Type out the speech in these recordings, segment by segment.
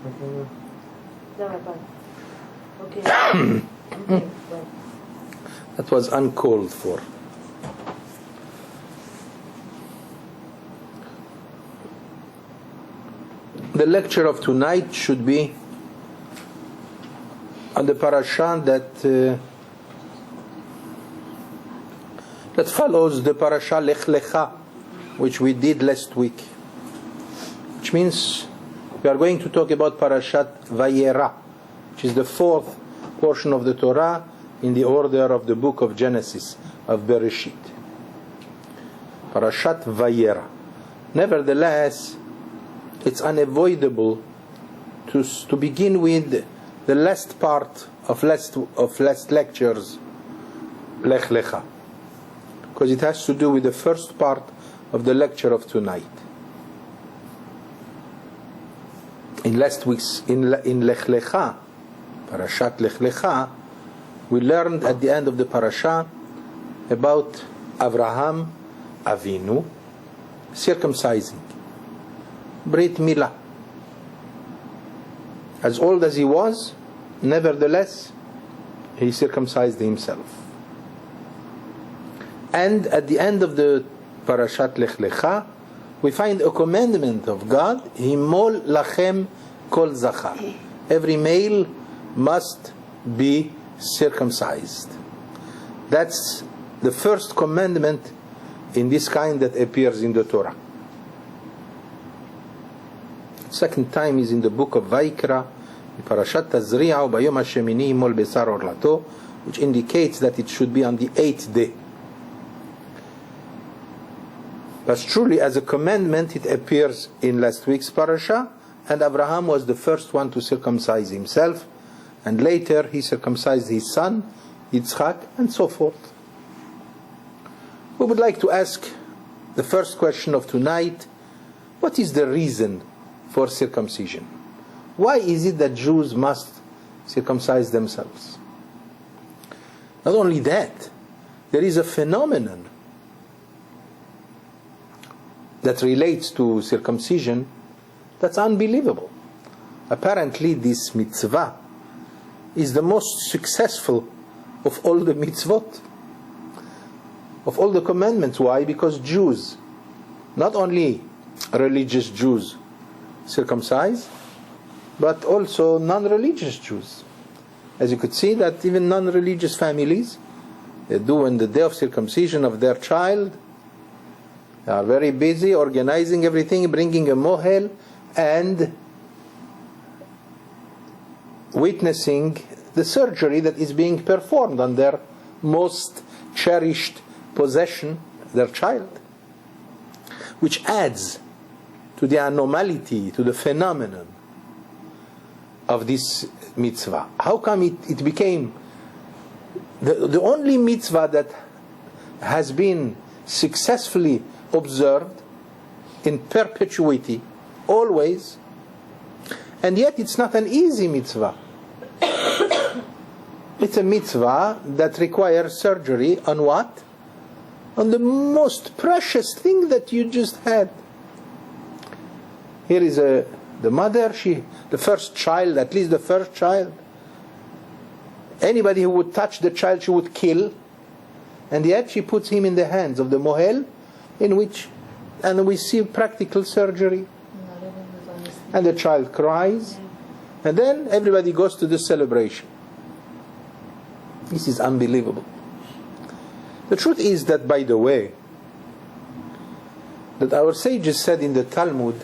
Okay. Okay. That was uncalled for. The lecture of tonight should be on the Parashat that follows the Parashat Lech Lecha, which we did last week. Which means we are going to talk about Parashat Vayera, which is the fourth portion of the Torah in the order of the book of Genesis, of Bereshit. Parashat Vayera. Nevertheless, it's unavoidable to begin with the last part of last lectures, Lech Lecha, because it has to do with the first part of the lecture of tonight. In last week's in Lech Lecha, Parashat Lech Lecha, we learned at the end of the parasha about Avraham Avinu circumcising, Brit Milah. As old as he was, nevertheless, he circumcised himself. And at the end of the Parashat Lech Lecha, we find a commandment of God, Himol lachem kol zachar. Every male must be circumcised. That's the first commandment in this kind that appears in the Torah. Second time is in the book of Vayeira, in Parashat Tazri'ah, Bayom Hashemini Imol Besar Orlato, which indicates that it should be on the 8th day. But truly, as a commandment, it appears in last week's parasha, and Avraham was the first one to circumcise himself, and later he circumcised his son, Yitzchak, and so forth. We would like to ask the first question of tonight: what is the reason for circumcision? Why is it that Jews must circumcise themselves? Not only that, there is a phenomenon that relates to circumcision that's unbelievable. Apparently this mitzvah is the most successful of all the mitzvot, of all the commandments. Why? Because Jews, not only religious Jews, circumcise, but also non-religious Jews. As you could see, that even non-religious families, they do on the day of circumcision of their child, they are very busy organizing everything, bringing a mohel, and witnessing the surgery that is being performed on their most cherished possession, their child, which adds to the anomaly, to the phenomenon of this mitzvah. How come it became the only mitzvah that has been successfully observed in perpetuity, always, and yet it's not an easy mitzvah. It's a mitzvah that requires surgery on what? On the most precious thing that you just had. Here is the mother, the first child, at least the first child. Anybody who would touch the child, she would kill. And yet she puts him in the hands of the mohel, and we see practical surgery. And the child cries. And then everybody goes to the celebration. This is unbelievable. The truth is that, by the way, that our sages said in the Talmud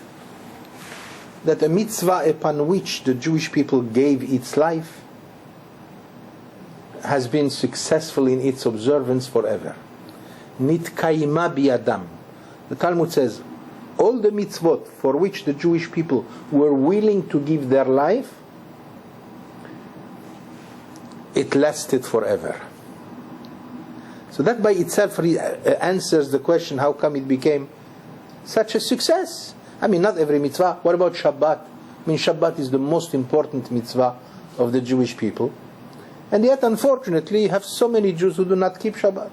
that a mitzvah upon which the Jewish people gave its life has been successful in its observance forever. Nitkaima biyadam. The Talmud says, all the mitzvot for which the Jewish people were willing to give their life, it lasted forever. So that by itself answers the question, how come it became such a success? I mean, not every mitzvah. What about Shabbat? I mean, Shabbat is the most important mitzvah of the Jewish people. And yet, unfortunately, you have so many Jews who do not keep Shabbat.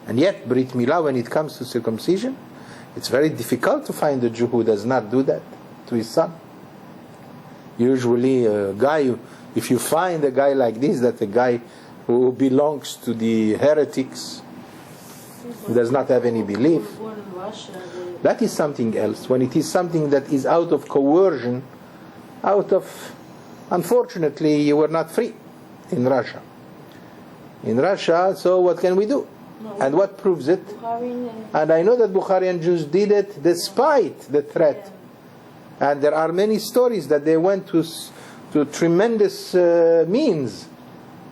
And yet, Brit Milah, when it comes to circumcision, it's very difficult to find a Jew who does not do that to his son. Usually a guy, if you find a guy like this, that a guy who belongs to the heretics, who does not have any belief, Born in Russia, that is something else. When it is something that is out of coercion, unfortunately, you were not free in Russia. In Russia, so what can we do? And what proves it? And I know that Bukharian Jews did it despite the threat. And there are many stories that they went to tremendous means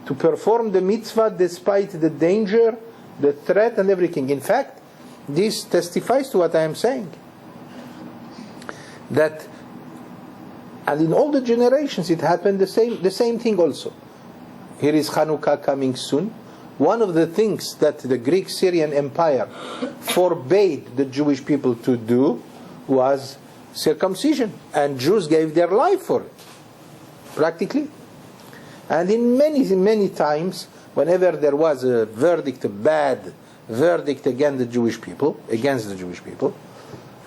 to perform the mitzvah despite the danger, the threat, and everything. In fact, this testifies to what I am saying. That, and in all the generations it happened the same thing also. Here is Hanukkah coming soon. One of the things that the Greek Syrian Empire forbade the Jewish people to do was circumcision. And Jews gave their life for it, practically. And in many times, whenever there was a verdict, a bad verdict against the Jewish people,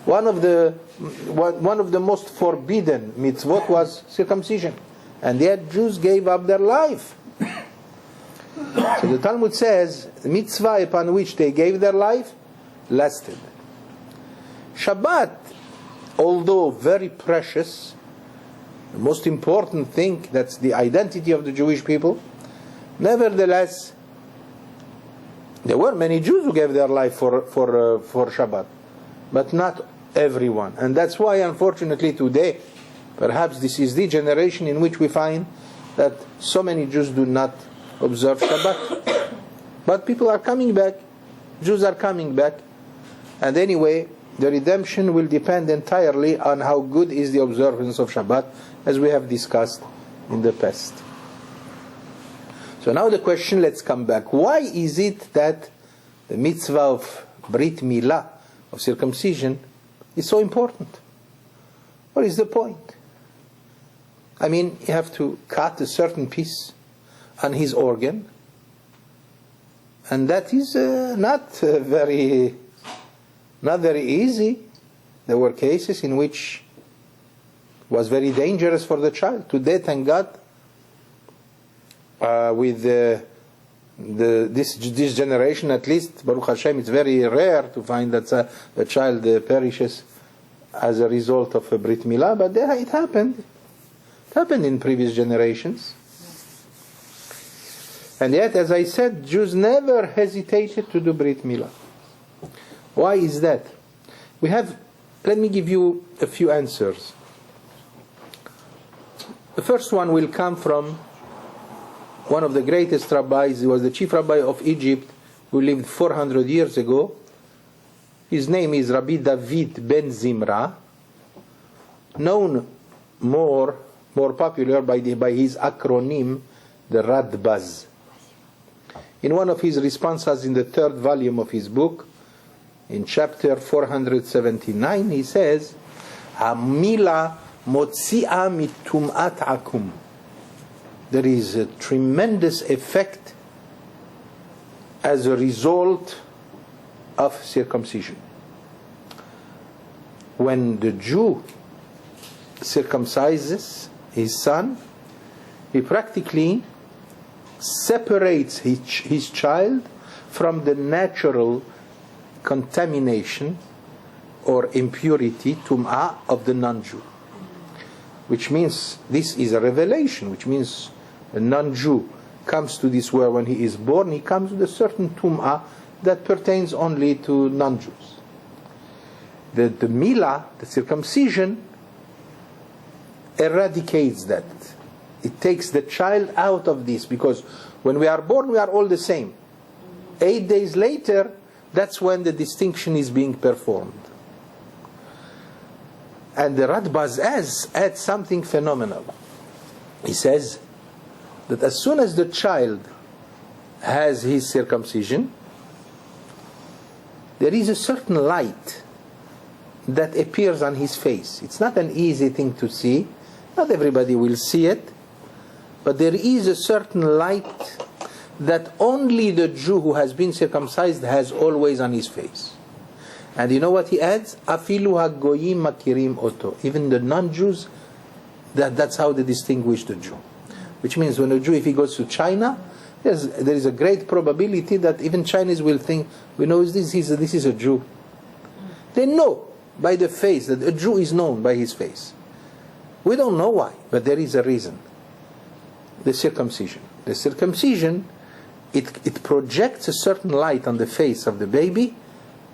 one of the most forbidden mitzvot was circumcision. And yet Jews gave up their life. So the Talmud says, the mitzvah upon which they gave their life lasted. Shabbat, although very precious, the most important thing, that's the identity of the Jewish people, nevertheless, there were many Jews who gave their life for Shabbat, but not everyone. And that's why, unfortunately, today, perhaps this is the generation in which we find that so many Jews do not observe Shabbat. But people are coming back, Jews are coming back, and anyway, the redemption will depend entirely on how good is the observance of Shabbat, as we have discussed in the past. So now the question, let's come back. Why is it that the mitzvah of Brit Milah, of circumcision, is so important? What is the point? I mean, you have to cut a certain piece on his organ, and that is not very easy. There were cases in which it was very dangerous for the child. Today, thank God, with this generation, at least, Baruch Hashem, it's very rare to find that a child perishes as a result of a Brit Milah, but it happened. It happened in previous generations. And yet, as I said, Jews never hesitated to do Brit Milah. Why is that? Let me give you a few answers. The first one will come from one of the greatest rabbis. He was the chief rabbi of Egypt, who lived 400 years ago. His name is Rabbi David ben Zimra, known more popular by his acronym, the Radbaz. In one of his responses in the 3rd volume of his book, in chapter 479, he says, "Hamila motzi'a mitum'at akum." There is a tremendous effect as a result of circumcision. When the Jew circumcises his son, he practically separates his child from the natural contamination or impurity, tum'ah, of the non-Jew. Which means this is a revelation, which means a non-Jew comes to this world when he is born, he comes with a certain tum'ah that pertains only to non-Jews. The milah, the circumcision, eradicates that. It takes the child out of this, because when we are born, we are all the same. 8 days later, that's when the distinction is being performed. And the Radbaz adds something phenomenal. He says that as soon as the child has his circumcision, there is a certain light that appears on his face. It's not an easy thing to see. Not everybody will see it. But there is a certain light that only the Jew who has been circumcised has always on his face. And you know what he adds? Afilu hagoyim makirim oto. Even the non-Jews That's how they distinguish the Jew. Which means when a Jew, if he goes to China, there is a great probability that even Chinese will think, we know this is a Jew. They know by the face that a Jew is known by his face. We don't know why, but there is a reason. The circumcision. The circumcision, it projects a certain light on the face of the baby,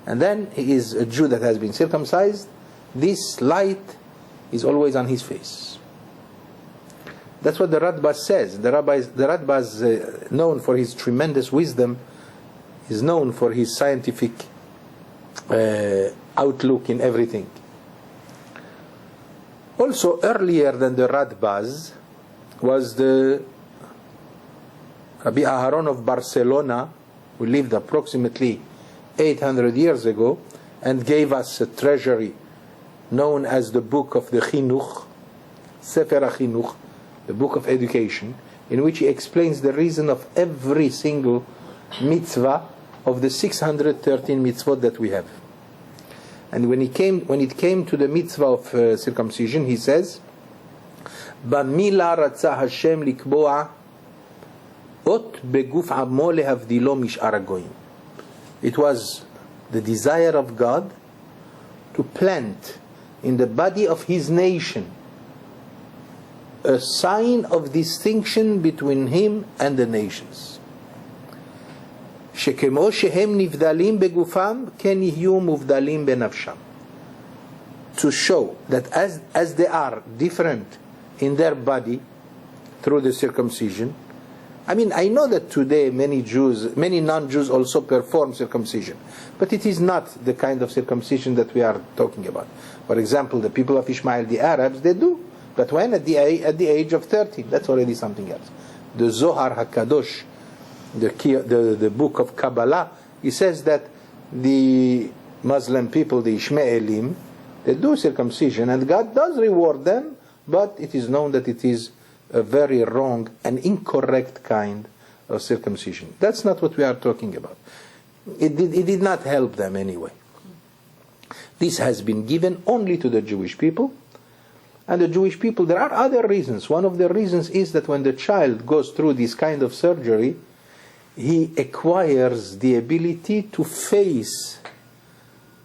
and then he is a Jew that has been circumcised. This light is always on his face. That's what the Rabbi says. The Rabbi is known for his tremendous wisdom. He's known for his scientific outlook in everything. Also, earlier than the Radbaz was the Rabbi Aharon of Barcelona, who lived approximately 800 years ago and gave us a treasury known as the book of the Chinuch, Sefer HaChinuch, the book of education, in which he explains the reason of every single mitzvah of the 613 mitzvot that we have. And when it came to the mitzvah of circumcision, he says, "Bamila ratzah Hashem likboa ot beguf amo lehavdilo mishar hagoyim." It was the desire of God to plant in the body of His nation a sign of distinction between Him and the nations. שכמו שהם נבדלים בגופם, כן יהיו מובדלים בנפשם. To show that as they are different in their body through the circumcision. I mean, I know that today many non-Jews also perform circumcision, but it is not the kind of circumcision that we are talking about. For example, the people of Ishmael, the Arabs, they do, but when at the age of 30, that's already something else. The Zohar HaKadosh, the book of Kabbalah, he says that the Muslim people, the Ishmaelim, they do circumcision, and God does reward them, but it is known that it is a very wrong and incorrect kind of circumcision. That's not what we are talking about. It did not help them anyway. This has been given only to the Jewish people, and the Jewish people, there are other reasons. One of the reasons is that when the child goes through this kind of surgery, he acquires the ability to face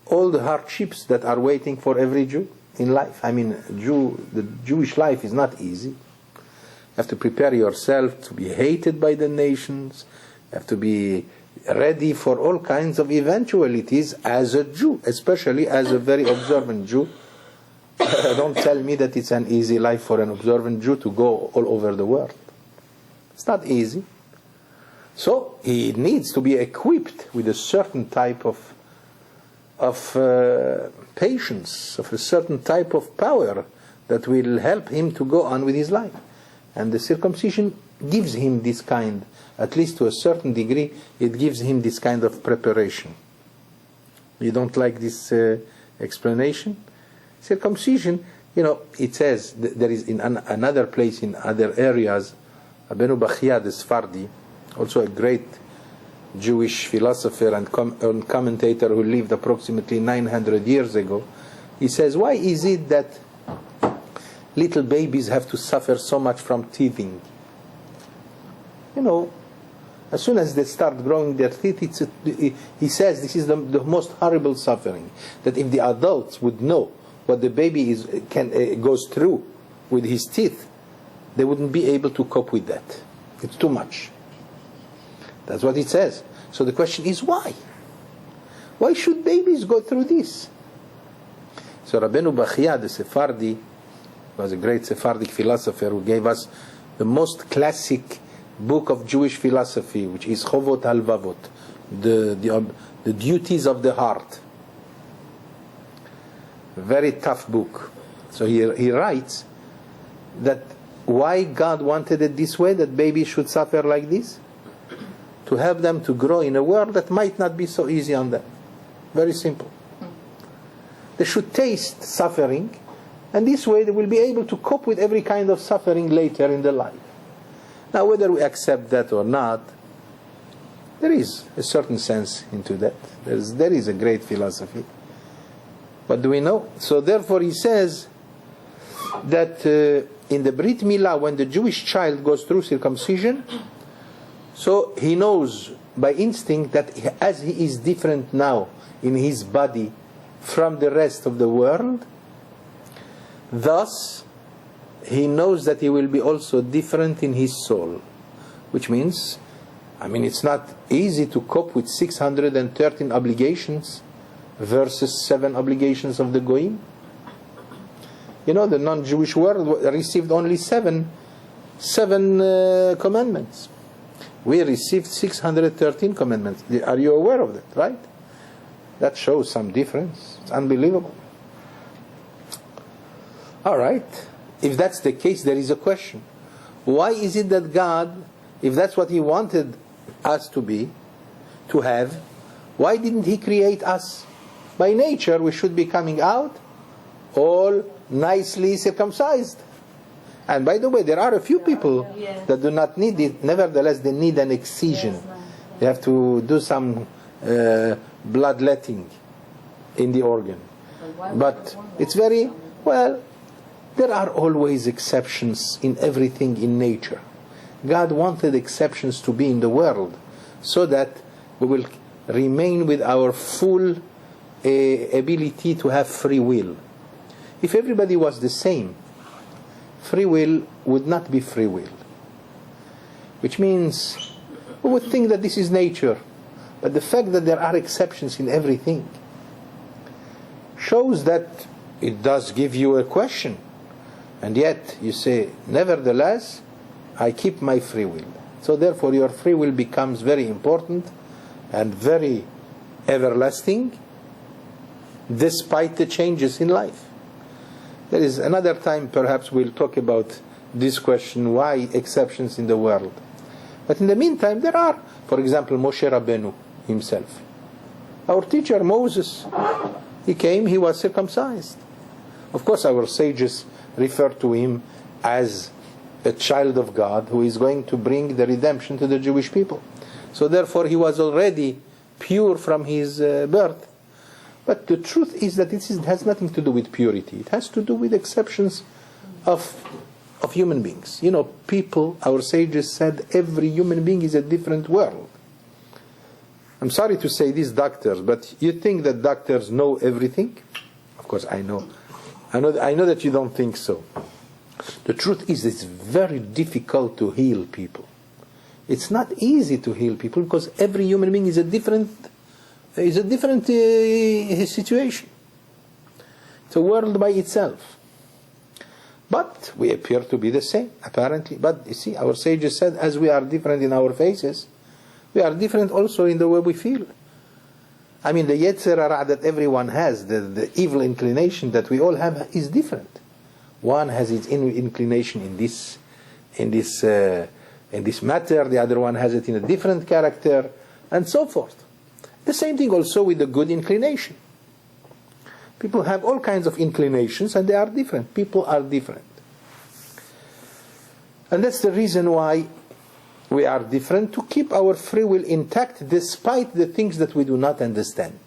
all the hardships that are waiting for every Jew in life. I mean, the Jewish life is not easy. You have to prepare yourself to be hated by the nations. You have to be ready for all kinds of eventualities as a Jew, especially as a very observant Jew. Don't tell me that it's an easy life for an observant Jew to go all over the world. It's not easy. So he needs to be equipped with a certain type of patience, of a certain type of power that will help him to go on with his life. And the circumcision gives him this kind, at least to a certain degree, it gives him this kind of preparation. You don't like this explanation? Circumcision, it says, there is in another place in other areas, Abenu Bachia the Sfardi, also a great Jewish philosopher and commentator who lived approximately 900 years ago, he says, why is it that little babies have to suffer so much from teething? As soon as they start growing their teeth, he says this is the most horrible suffering. That if the adults would know what the baby goes through with his teeth, they wouldn't be able to cope with that. It's too much. That's what it says. So the question is, why? Why should babies go through this? So Rabbeinu Bachia, the Sephardi, was a great Sephardic philosopher who gave us the most classic book of Jewish philosophy, which is Chovot Halvavot, the duties of the heart. A very tough book. So he writes that why God wanted it this way, that babies should suffer like this? To help them to grow in a world that might not be so easy on them. Very simple. They should taste suffering, and this way they will be able to cope with every kind of suffering later in their life. Now, whether we accept that or not, there is a certain sense into that. There is a great philosophy. But do we know? So therefore he says that in the Brit Milah, when the Jewish child goes through circumcision, so he knows by instinct that as he is different now in his body from the rest of the world, thus he knows that he will be also different in his soul. Which means, it's not easy to cope with 613 obligations versus 7 obligations of the Goyim. The non-Jewish world received only seven commandments. We received 613 commandments. Are you aware of that, right? That shows some difference. It's unbelievable. All right. If that's the case, there is a question. Why is it that God, if that's what He wanted us to have, why didn't He create us? By nature, we should be coming out all nicely circumcised. And by the way, there are a few people that do not need it. Nevertheless, they need an excision. They have to do some bloodletting in the organ. But it's very, there are always exceptions in everything in nature. God wanted exceptions to be in the world so that we will remain with our full ability to have free will. If everybody was the same, free will would not be free will. Which means we would think that this is nature. But the fact that there are exceptions in everything shows that it does give you a question. And yet you say, nevertheless, I keep my free will. So therefore your free will becomes very important and very everlasting despite the changes in life. There is another time perhaps we'll talk about this question, why exceptions in the world. But in the meantime there are, for example, Moshe Rabbeinu himself. Our teacher Moses, he came, he was circumcised. Of course our sages refer to him as a child of God who is going to bring the redemption to the Jewish people. So therefore he was already pure from his birth. But the truth is that it has nothing to do with purity. It has to do with exceptions of human beings. People, our sages said, every human being is a different world. I'm sorry to say this, doctors, but you think that doctors know everything? Of course, I know that you don't think so. The truth is, it's very difficult to heal people. It's not easy to heal people because every human being is a different situation. It's a world by itself. But we appear to be the same, apparently. But you see, our sages said, as we are different in our faces, we are different also in the way we feel. The Yetzer Hara that everyone has, the evil inclination that we all have, is different. One has its inclination in this matter, the other one has it in a different character, and so forth. The same thing also with the good inclination. People have all kinds of inclinations and they are different. People are different. And that's the reason why we are different, to keep our free will intact despite the things that we do not understand.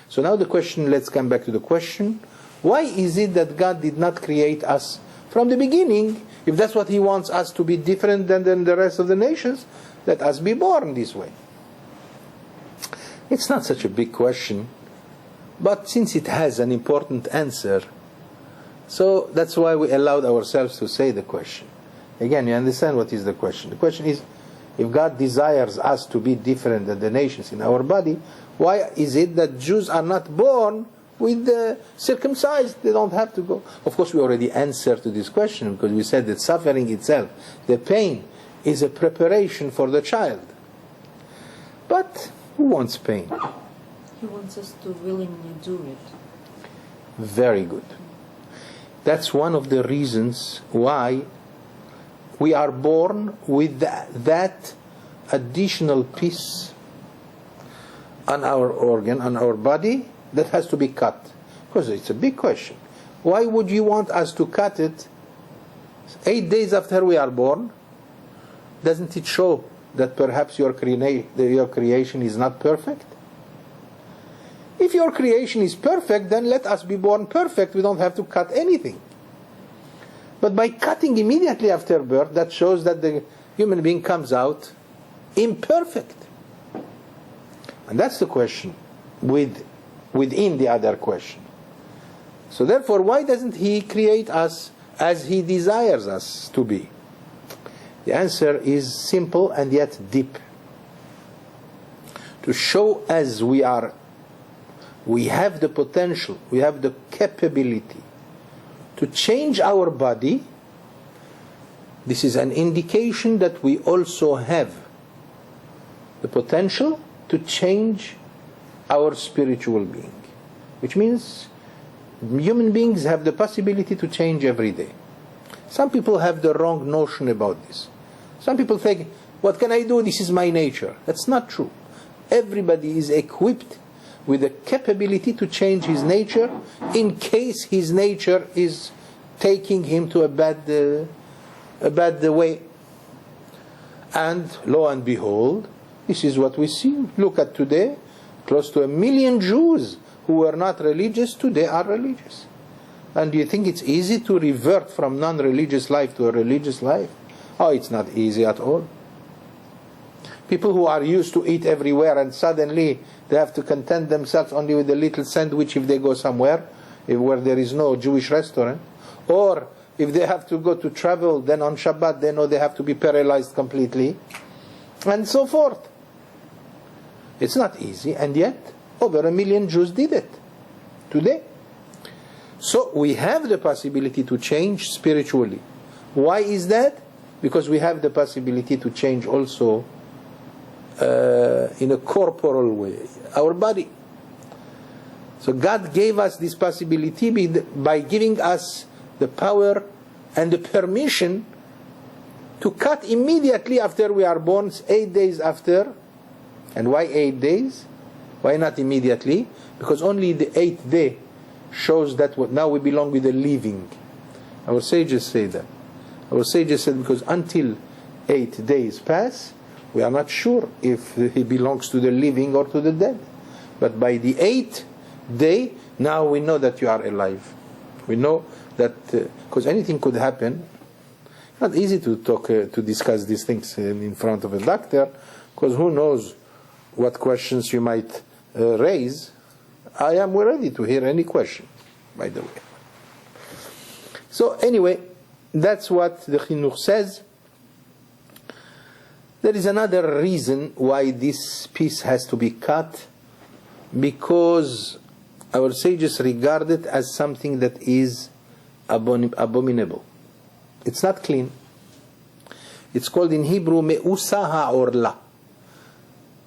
So now the question, let's come back to the question, why is it that God did not create us from the beginning? If that's what He wants us to be different than the rest of the nations, let us be born this way. It's not such a big question, but since it has an important answer, so that's why we allowed ourselves to say the question. Again, you understand what is the question. The question is, if God desires us to be different than the nations in our body, why is it that Jews are not born with the circumcised? They don't have to go. Of course, we already answered to this question because we said that suffering itself, the pain, is a preparation for the child. But who wants pain? He wants us to willingly do it. Very good. That's one of the reasons why we are born with that additional piece on our organ, on our body, that has to be cut. Because it's a big question. Why would you want us to cut it 8 days after we are born? Doesn't it show that perhaps your creation is not perfect? If your creation is perfect, then let us be born perfect. We don't have to cut anything. But by cutting immediately after birth, that shows that the human being comes out imperfect. And that's the question within the other question. So therefore, why doesn't He create us as He desires us to be? The answer is simple and yet deep. To show us we have the potential, we have the capability to change our body. This is an indication that we also have the potential to change our spiritual being, which means human beings have the possibility to change every day. Some people have the wrong notion about this. Some people think, what can I do? This is my nature. That's not true. Everybody is equipped with the capability to change his nature in case his nature is taking him to a bad way. And lo and behold, this is what we see. Look at today, close to 1 million Jews who were not religious today are religious. And do you think it's easy to revert from non-religious life to a religious life? Oh, it's not easy at all. People who are used to eat everywhere and suddenly they have to content themselves only with a little sandwich if they go somewhere where there is no Jewish restaurant. Or if they have to go to travel, then on Shabbat they know they have to be paralyzed completely. And so forth. It's not easy, and yet over 1 million Jews did it today. So we have the possibility to change spiritually. Why is that? Because we have the possibility to change also in a corporal way, our body. So God gave us this possibility by giving us the power and the permission to cut immediately after we are born, 8 days after. And why 8 days? Why not immediately? Because only the 8th day shows that now we belong with the living. Our sages say that. Our sages said because until 8 days pass, we are not sure if he belongs to the living or to the dead. But by the 8th day, now we know that you are alive. We know that, because anything could happen. Not easy to talk, to discuss these things in front of a doctor, because who knows what questions you might raise. I am ready to hear any question, by the way. So anyway, that's what the Chinuch says. There is another reason why this piece has to be cut, because our sages regard it as something that is abominable. It's not clean. It's called in Hebrew me'usa ha'orla.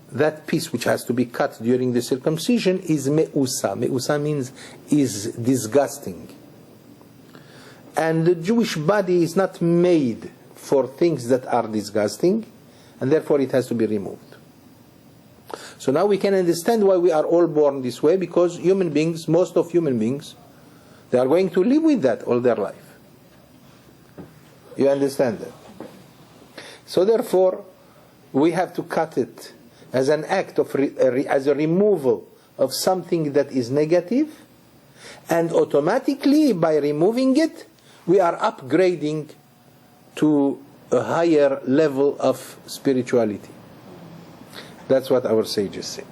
That piece which has to be cut during the circumcision is me'usa. Me'usa means is disgusting. And the Jewish body is not made for things that are disgusting, and therefore it has to be removed. So now we can understand why we are all born this way, because human beings, most of human beings, they are going to live with that all their life. You understand that? So therefore, we have to cut it as an act of as a removal of something that is negative, and automatically by removing it, we are upgrading to a higher level of spirituality. That's what our sages say.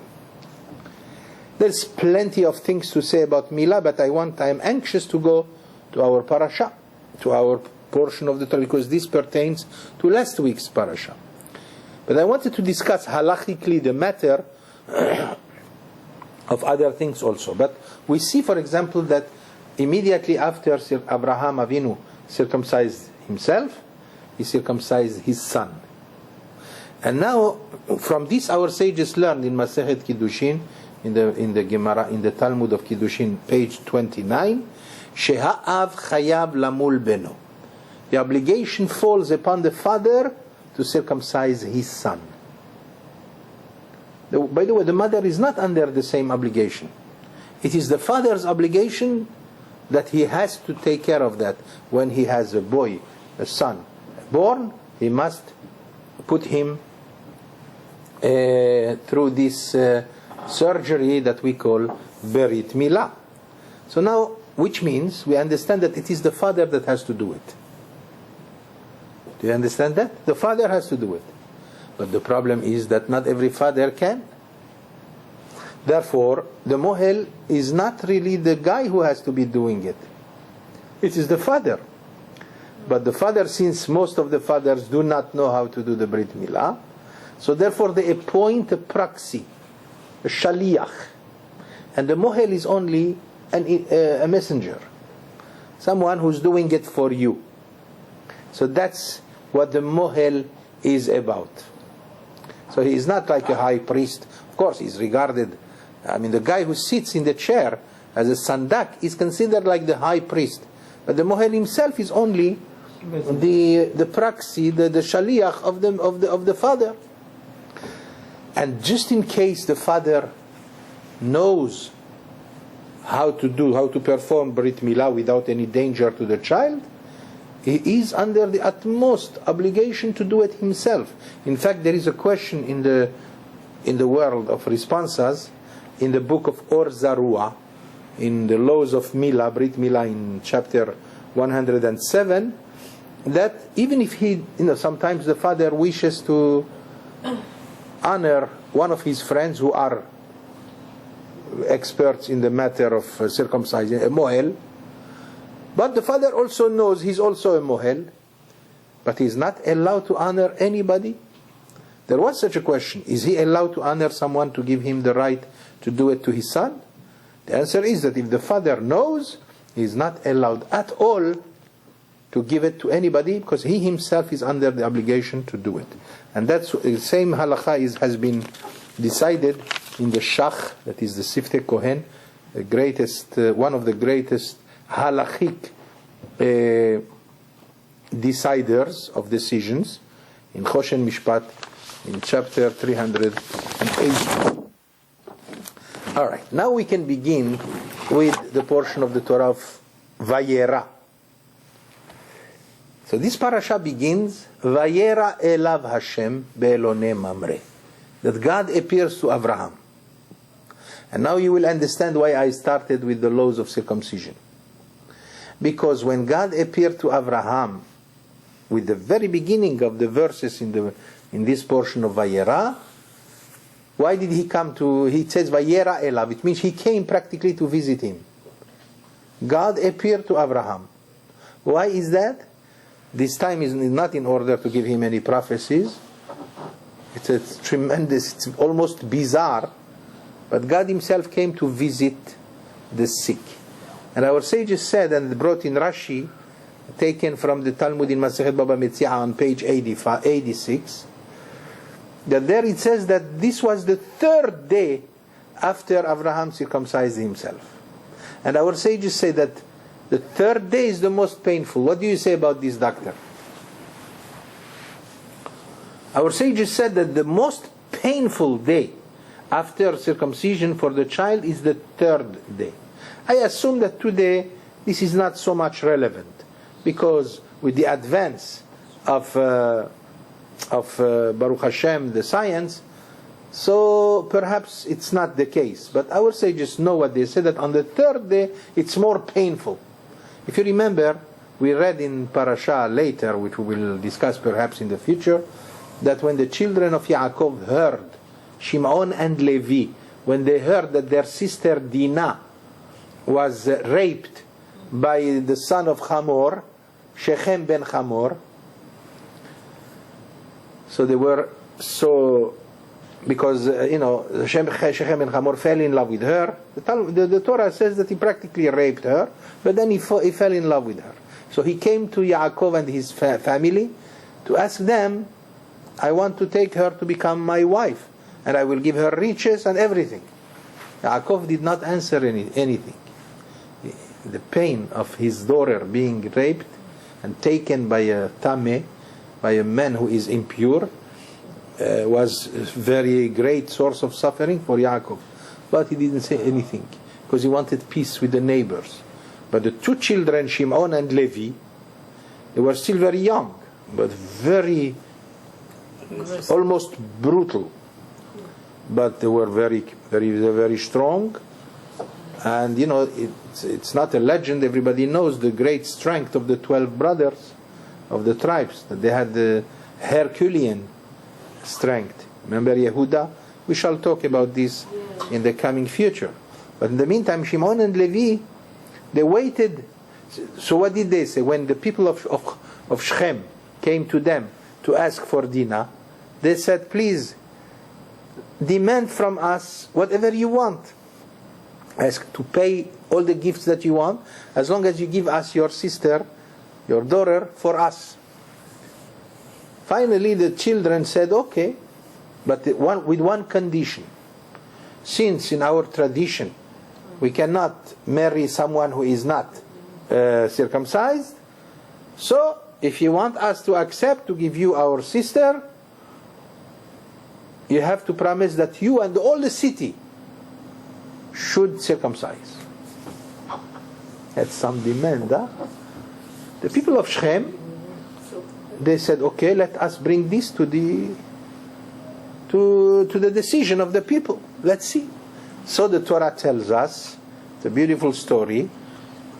There's plenty of things to say about Milah, but I am anxious to go to our Parashat, to our portion of the Torah, because this pertains to last week's Parashat. But I wanted to discuss halachically the matter of other things also. But we see, for example, that immediately after Avraham Avinu circumcised himself, he circumcised his son. And now, from this, our sages learned in Masechet Kiddushin, in the Gemara, in the Talmud of Kiddushin, page 29, Sheha'av chayav lamul beno. The obligation falls upon the father to circumcise his son. By the way, the mother is not under the same obligation. It is the father's obligation that he has to take care of that. When he has a boy, a son, born, he must put him through this surgery that we call Berit Milah. So now, which means we understand that it is the father that has to do it. Do you understand that? The father has to do it. But the problem is that not every father can. Therefore, the mohel is not really the guy who has to be doing it. It is the father. But the father, since most of the fathers do not know how to do the Brit Milah, so therefore they appoint a proxy, a shaliach. And the mohel is only a messenger. Someone who's doing it for you. So that's what the mohel is about. So he is not like a high priest. Of course, he's regarded, the guy who sits in the chair as a sandak is considered like the high priest. But the mohel himself is only the proxy, the shaliach of the father. And just in case the father knows how to perform Brit Milah without any danger to the child, he is under the utmost obligation to do it himself. In fact, there is a question in the world of responses in the book of Or Zarua, in the laws of Milah, Brit Milah, in chapter 107, that even if sometimes the father wishes to honor one of his friends who are experts in the matter of circumcision, a mohel, but the father also knows he's also a mohel, but he's not allowed to honor anybody. There was such a question: is he allowed to honor someone to give him the right to do it to his son? The answer is that if the father knows, he's not allowed at all to give it to anybody, because he himself is under the obligation to do it. And that's the same halacha has been decided in the Shach, that is the Siftei Kohen, the greatest, one of the greatest halachic deciders of decisions, in Choshen Mishpat, in chapter 380. All right, now we can begin with the portion of the Torah of Vayera. So this parasha begins, Vayera elav Hashem be'elonei mamre, that God appears to Avraham. And now you will understand why I started with the laws of circumcision. Because when God appeared to Avraham, with the very beginning of the verses in this portion of Vayera, why did he come to, he says Vayera elav, it means he came practically to visit him. God appeared to Avraham. Why is that? This time is not in order to give him any prophecies. It's a tremendous, it's almost bizarre, but God himself came to visit the sick. And our sages said, and brought in Rashi, taken from the Talmud in Masechet Baba Metzia on page 86, that there it says that this was the third day after Avraham circumcised himself. And our sages say that the third day is the most painful. What do you say about this, doctor? Our sages said that the most painful day after circumcision for the child is the third day. I assume that today this is not so much relevant, because with the advance of Baruch Hashem, the science, so perhaps it's not the case. But our sages know what they say, that on the third day it's more painful. If you remember, we read in Parashat later, which we will discuss perhaps in the future, that when the children of Yaakov heard, Shimon and Levi, when they heard that their sister Dinah was raped by the son of Hamor, Shechem ben Hamor, so they were because Shechem ben Hamor fell in love with her. The Torah says that he practically raped her, but then he fell in love with her. So he came to Yaakov and his family to ask them, I want to take her to become my wife, and I will give her riches and everything. Yaakov did not answer anything. The pain of his daughter being raped and taken by a tameh, by a man who is impure, was a very great source of suffering for Yaakov. But he didn't say anything, because he wanted peace with the neighbors. But the two children, Shimon and Levi, they were still very young, but very, almost brutal. But they were very strong. And it's not a legend, everybody knows the great strength of the 12 brothers. of the tribes, that they had the Herculean strength. Remember Yehuda? We shall talk about this in the coming future. But in the meantime, Shimon and Levi, they waited. So what did they say? When the people of Shechem came to them to ask for Dinah, they said, please, demand from us whatever you want. Ask to pay all the gifts that you want, as long as you give us your sister, your daughter, for us. Finally, the children said, okay, but with one condition. Since in our tradition we cannot marry someone who is not circumcised, so if you want us to accept to give you our sister, you have to promise that you and all the city should circumcise. That's some demand, huh? The people of Shechem, they said, okay, let us bring this to the decision of the people. Let's see. So the Torah tells us, it's a beautiful story,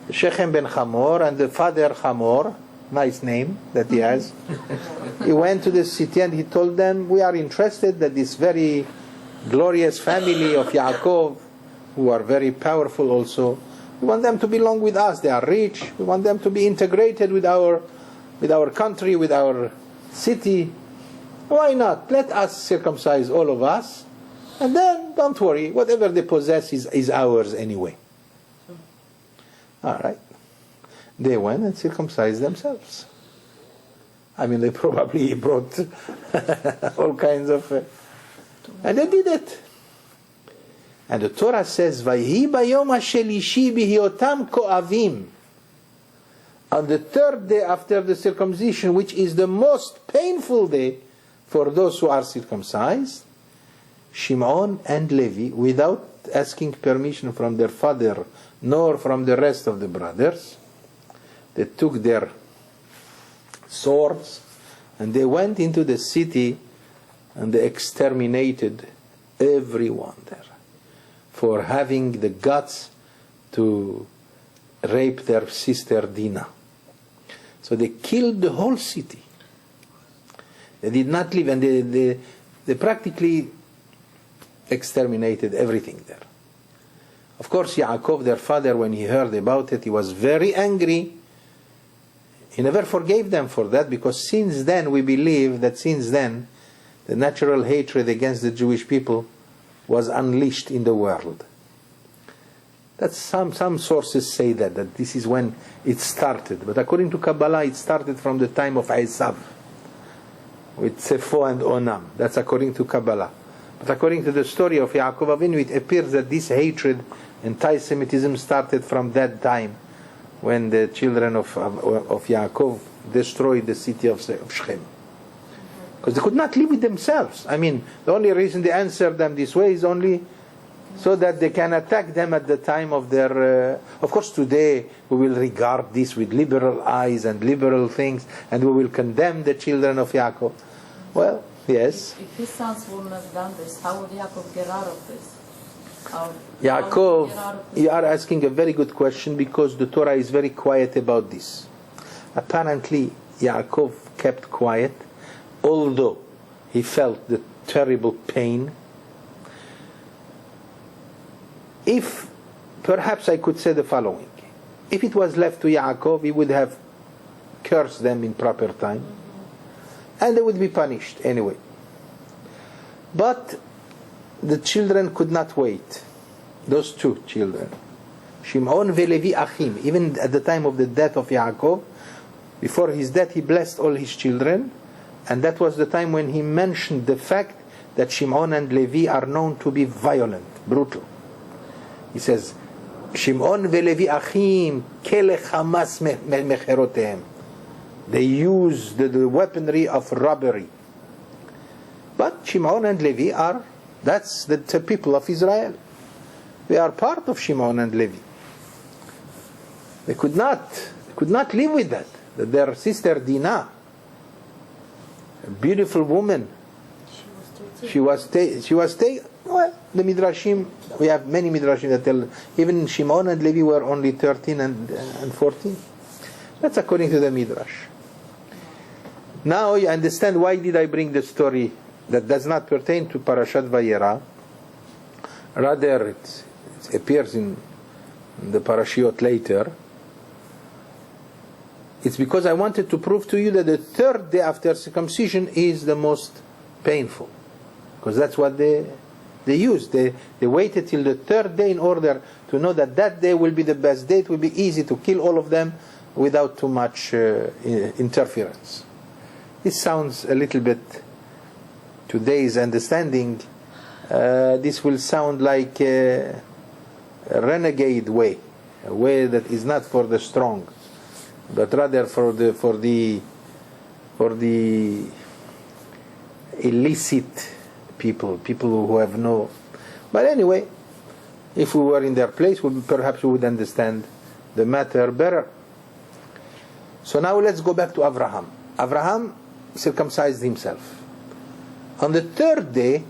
Shechem ben Hamor and the father Hamor, nice name that he has, he went to the city and he told them, we are interested that this very glorious family of Yaakov, who are very powerful also, we want them to belong with us. They are rich. We want them to be integrated with our country, with our city. Why not? Let us circumcise all of us, and then don't worry, whatever they possess is ours anyway. All right. They went and circumcised themselves. I mean, they probably brought all kinds of... and they did it. And the Torah says, "Vayhi bayom hashelishi bihiotam ko'avim." On the third day after the circumcision, which is the most painful day for those who are circumcised, Shimon and Levi, without asking permission from their father nor from the rest of the brothers, they took their swords and they went into the city and they exterminated everyone there for having the guts to rape their sister Dinah. So they killed the whole city. They did not leave, and they practically exterminated everything there. Of course, Yaakov, their father, when he heard about it, he was very angry. He never forgave them for that, because since then, we believe that since then, the natural hatred against the Jewish people was unleashed in the world. That's some sources say that this is when it started. But according to Kabbalah, it started from the time of Esav, with Sefo and Onam. That's according to Kabbalah. But according to the story of Yaakov Avinu, it appears that this hatred, anti-Semitism, started from that time, when the children of Yaakov destroyed the city of Shechem. Because they could not live with themselves. I mean, the only reason they answered them this way is only so that they can attack them at the time of their... of course, today we will regard this with liberal eyes and liberal things, and we will condemn the children of Yaakov. Well, yes. If his sons wouldn't have done this, how would Yaakov get out of this? Yaakov, you are asking a very good question, because the Torah is very quiet about this. Apparently, Yaakov kept quiet, although he felt the terrible pain. If, perhaps I could say the following: if it was left to Yaakov, he would have cursed them in proper time, and they would be punished anyway. But the children could not wait. Those two children, Shimon veLevi Achim, even at the time of the death of Yaakov, before his death, he blessed all his children, and that was the time when he mentioned the fact that Shimon and Levi are known to be violent, brutal. He says, Shimon veLevi Achim kele Hamas mecherotehem. They use the weaponry of robbery. But Shimon and Levi that's the people of Israel. They are part of Shimon and Levi. They could not live with that their sister Dinah, a beautiful woman, she was taken. Well, the Midrashim, we have many Midrashim that tell even Shimon and Levi were only 13 and 14. That's according to the Midrash. Now you understand why did I bring the story that does not pertain to Parashat Vayera. Rather, it appears in the Parashiot later. It's because I wanted to prove to you that the third day after circumcision is the most painful. Because that's what they used. They waited till the third day in order to know that that day will be the best day. It will be easy to kill all of them without too much interference. This sounds a little bit, today's understanding, this will sound like a renegade way, a way that is not for the strong, but rather for the illicit people who have no. But anyway, if we were in their place, perhaps we would understand the matter better. So now let's go back to Avraham. Avraham circumcised himself. On the third day,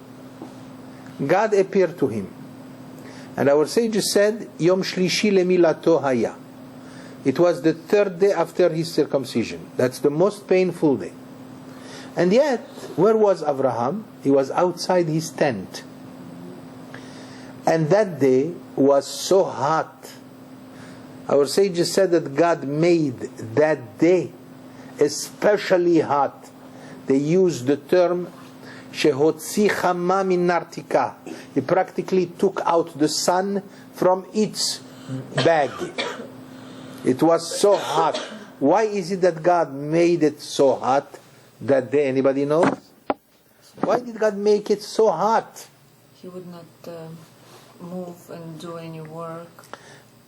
God appeared to him. And our sages said, Yom Shlishi lemilato haya. It was the third day after his circumcision. That's the most painful day. And yet, where was Avraham? He was outside his tent. And that day was so hot. Our sages said that God made that day especially hot. They used the term Shehotzi chama min nartika. He practically took out the sun from its bag. It was so hot. Why is it that God made it so hot that day? Anybody knows? Why did God make it so hot? He would not move and do any work,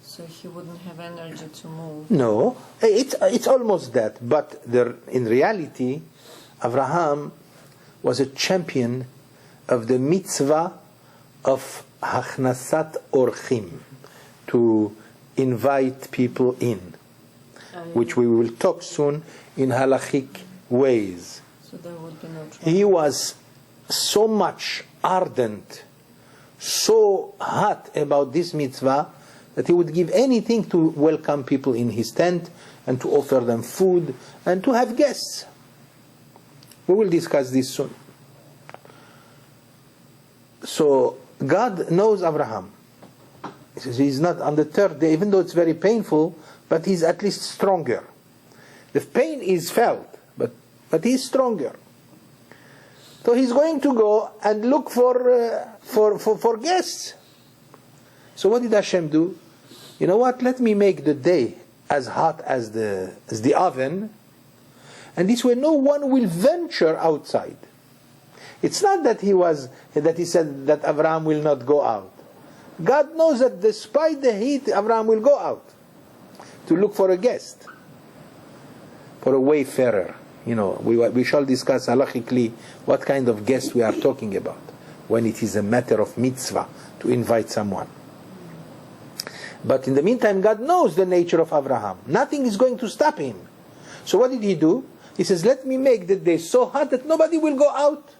so he wouldn't have energy to move. No, it's almost that. But in reality, Avraham was a champion of the mitzvah of Hachnasat Orchim, to invite people in, which we will talk soon in halachic ways. So there would be no trouble. He was so much ardent, so hot about this mitzvah, that he would give anything to welcome people in his tent and to offer them food and to have guests. We will discuss this soon. So God knows Avraham. He says he's not on the third day, even though it's very painful, but he's at least stronger. The pain is felt, but he's stronger. So he's going to go and look for guests. So what did Hashem do? You know what? Let me make the day as hot as the oven, and this way no one will venture outside. It's not that he said that Avraham will not go out. God knows that despite the heat, Avraham will go out to look for a guest, for a wayfarer. You know, we shall discuss halachically what kind of guest we are talking about when it is a matter of mitzvah to invite someone. But in the meantime, God knows the nature of Avraham. Nothing is going to stop him. So what did he do? He says, let me make the day so hot that nobody will go out.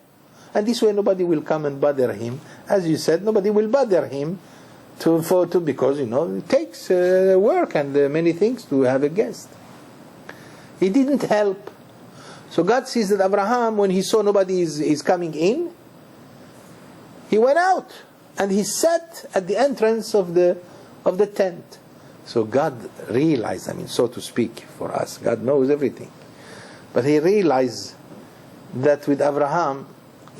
And this way nobody will come and bother him. As you said, nobody will bother him because, it takes work and many things to have a guest. He didn't help. So God sees that Avraham, when he saw nobody is coming in, he went out and he sat at the entrance of the tent. So God realized, so to speak, for us, God knows everything. But he realized that with Avraham,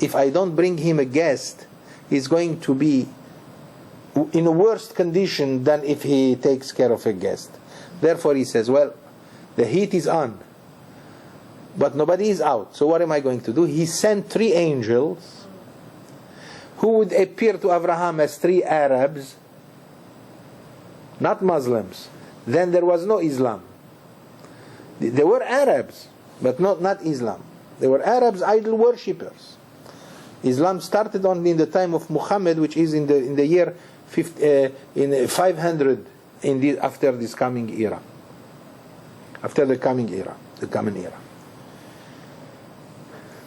if I don't bring him a guest, he's going to be in a worse condition than if he takes care of a guest. Therefore he says, well, the heat is on, but nobody is out. So what am I going to do? He sent 3 angels who would appear to Avraham as 3 Arabs, not Muslims. Then there was no Islam. They were Arabs, but not Islam. They were Arabs, idol worshippers. Islam started only in the time of Muhammad, which is in the year 500 after this coming era. After the coming era, the common era.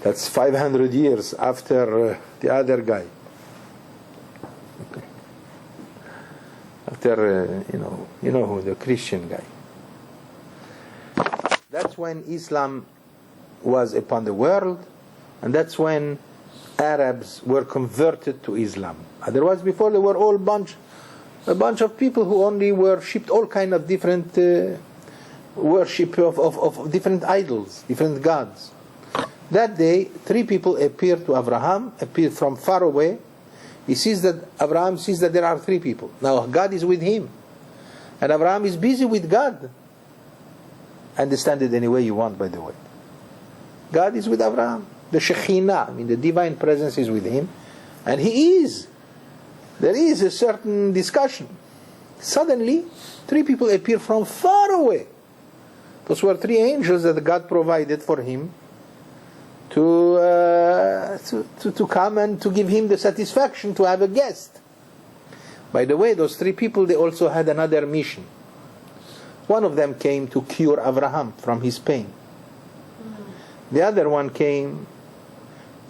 That's 500 years after the other guy. After you know who, the Christian guy. That's when Islam was upon the world, and that's when Arabs were converted to Islam. Otherwise, before, they were all a bunch of people who only worshipped all kind of different worship of different idols, different gods. That day, 3 people appeared to Avraham, appeared from far away. Avraham sees that there are 3 people. Now God is with him, and Avraham is busy with God. Understand it any way you want, by the way. God is with Avraham. The Shekhinah, the divine presence, is with him, and he is. There is a certain discussion. Suddenly, 3 people appear from far away. Those were 3 angels that God provided for him to come and to give him the satisfaction to have a guest. By the way, those 3 people, they also had another mission. One of them came to cure Avraham from his pain. The other one came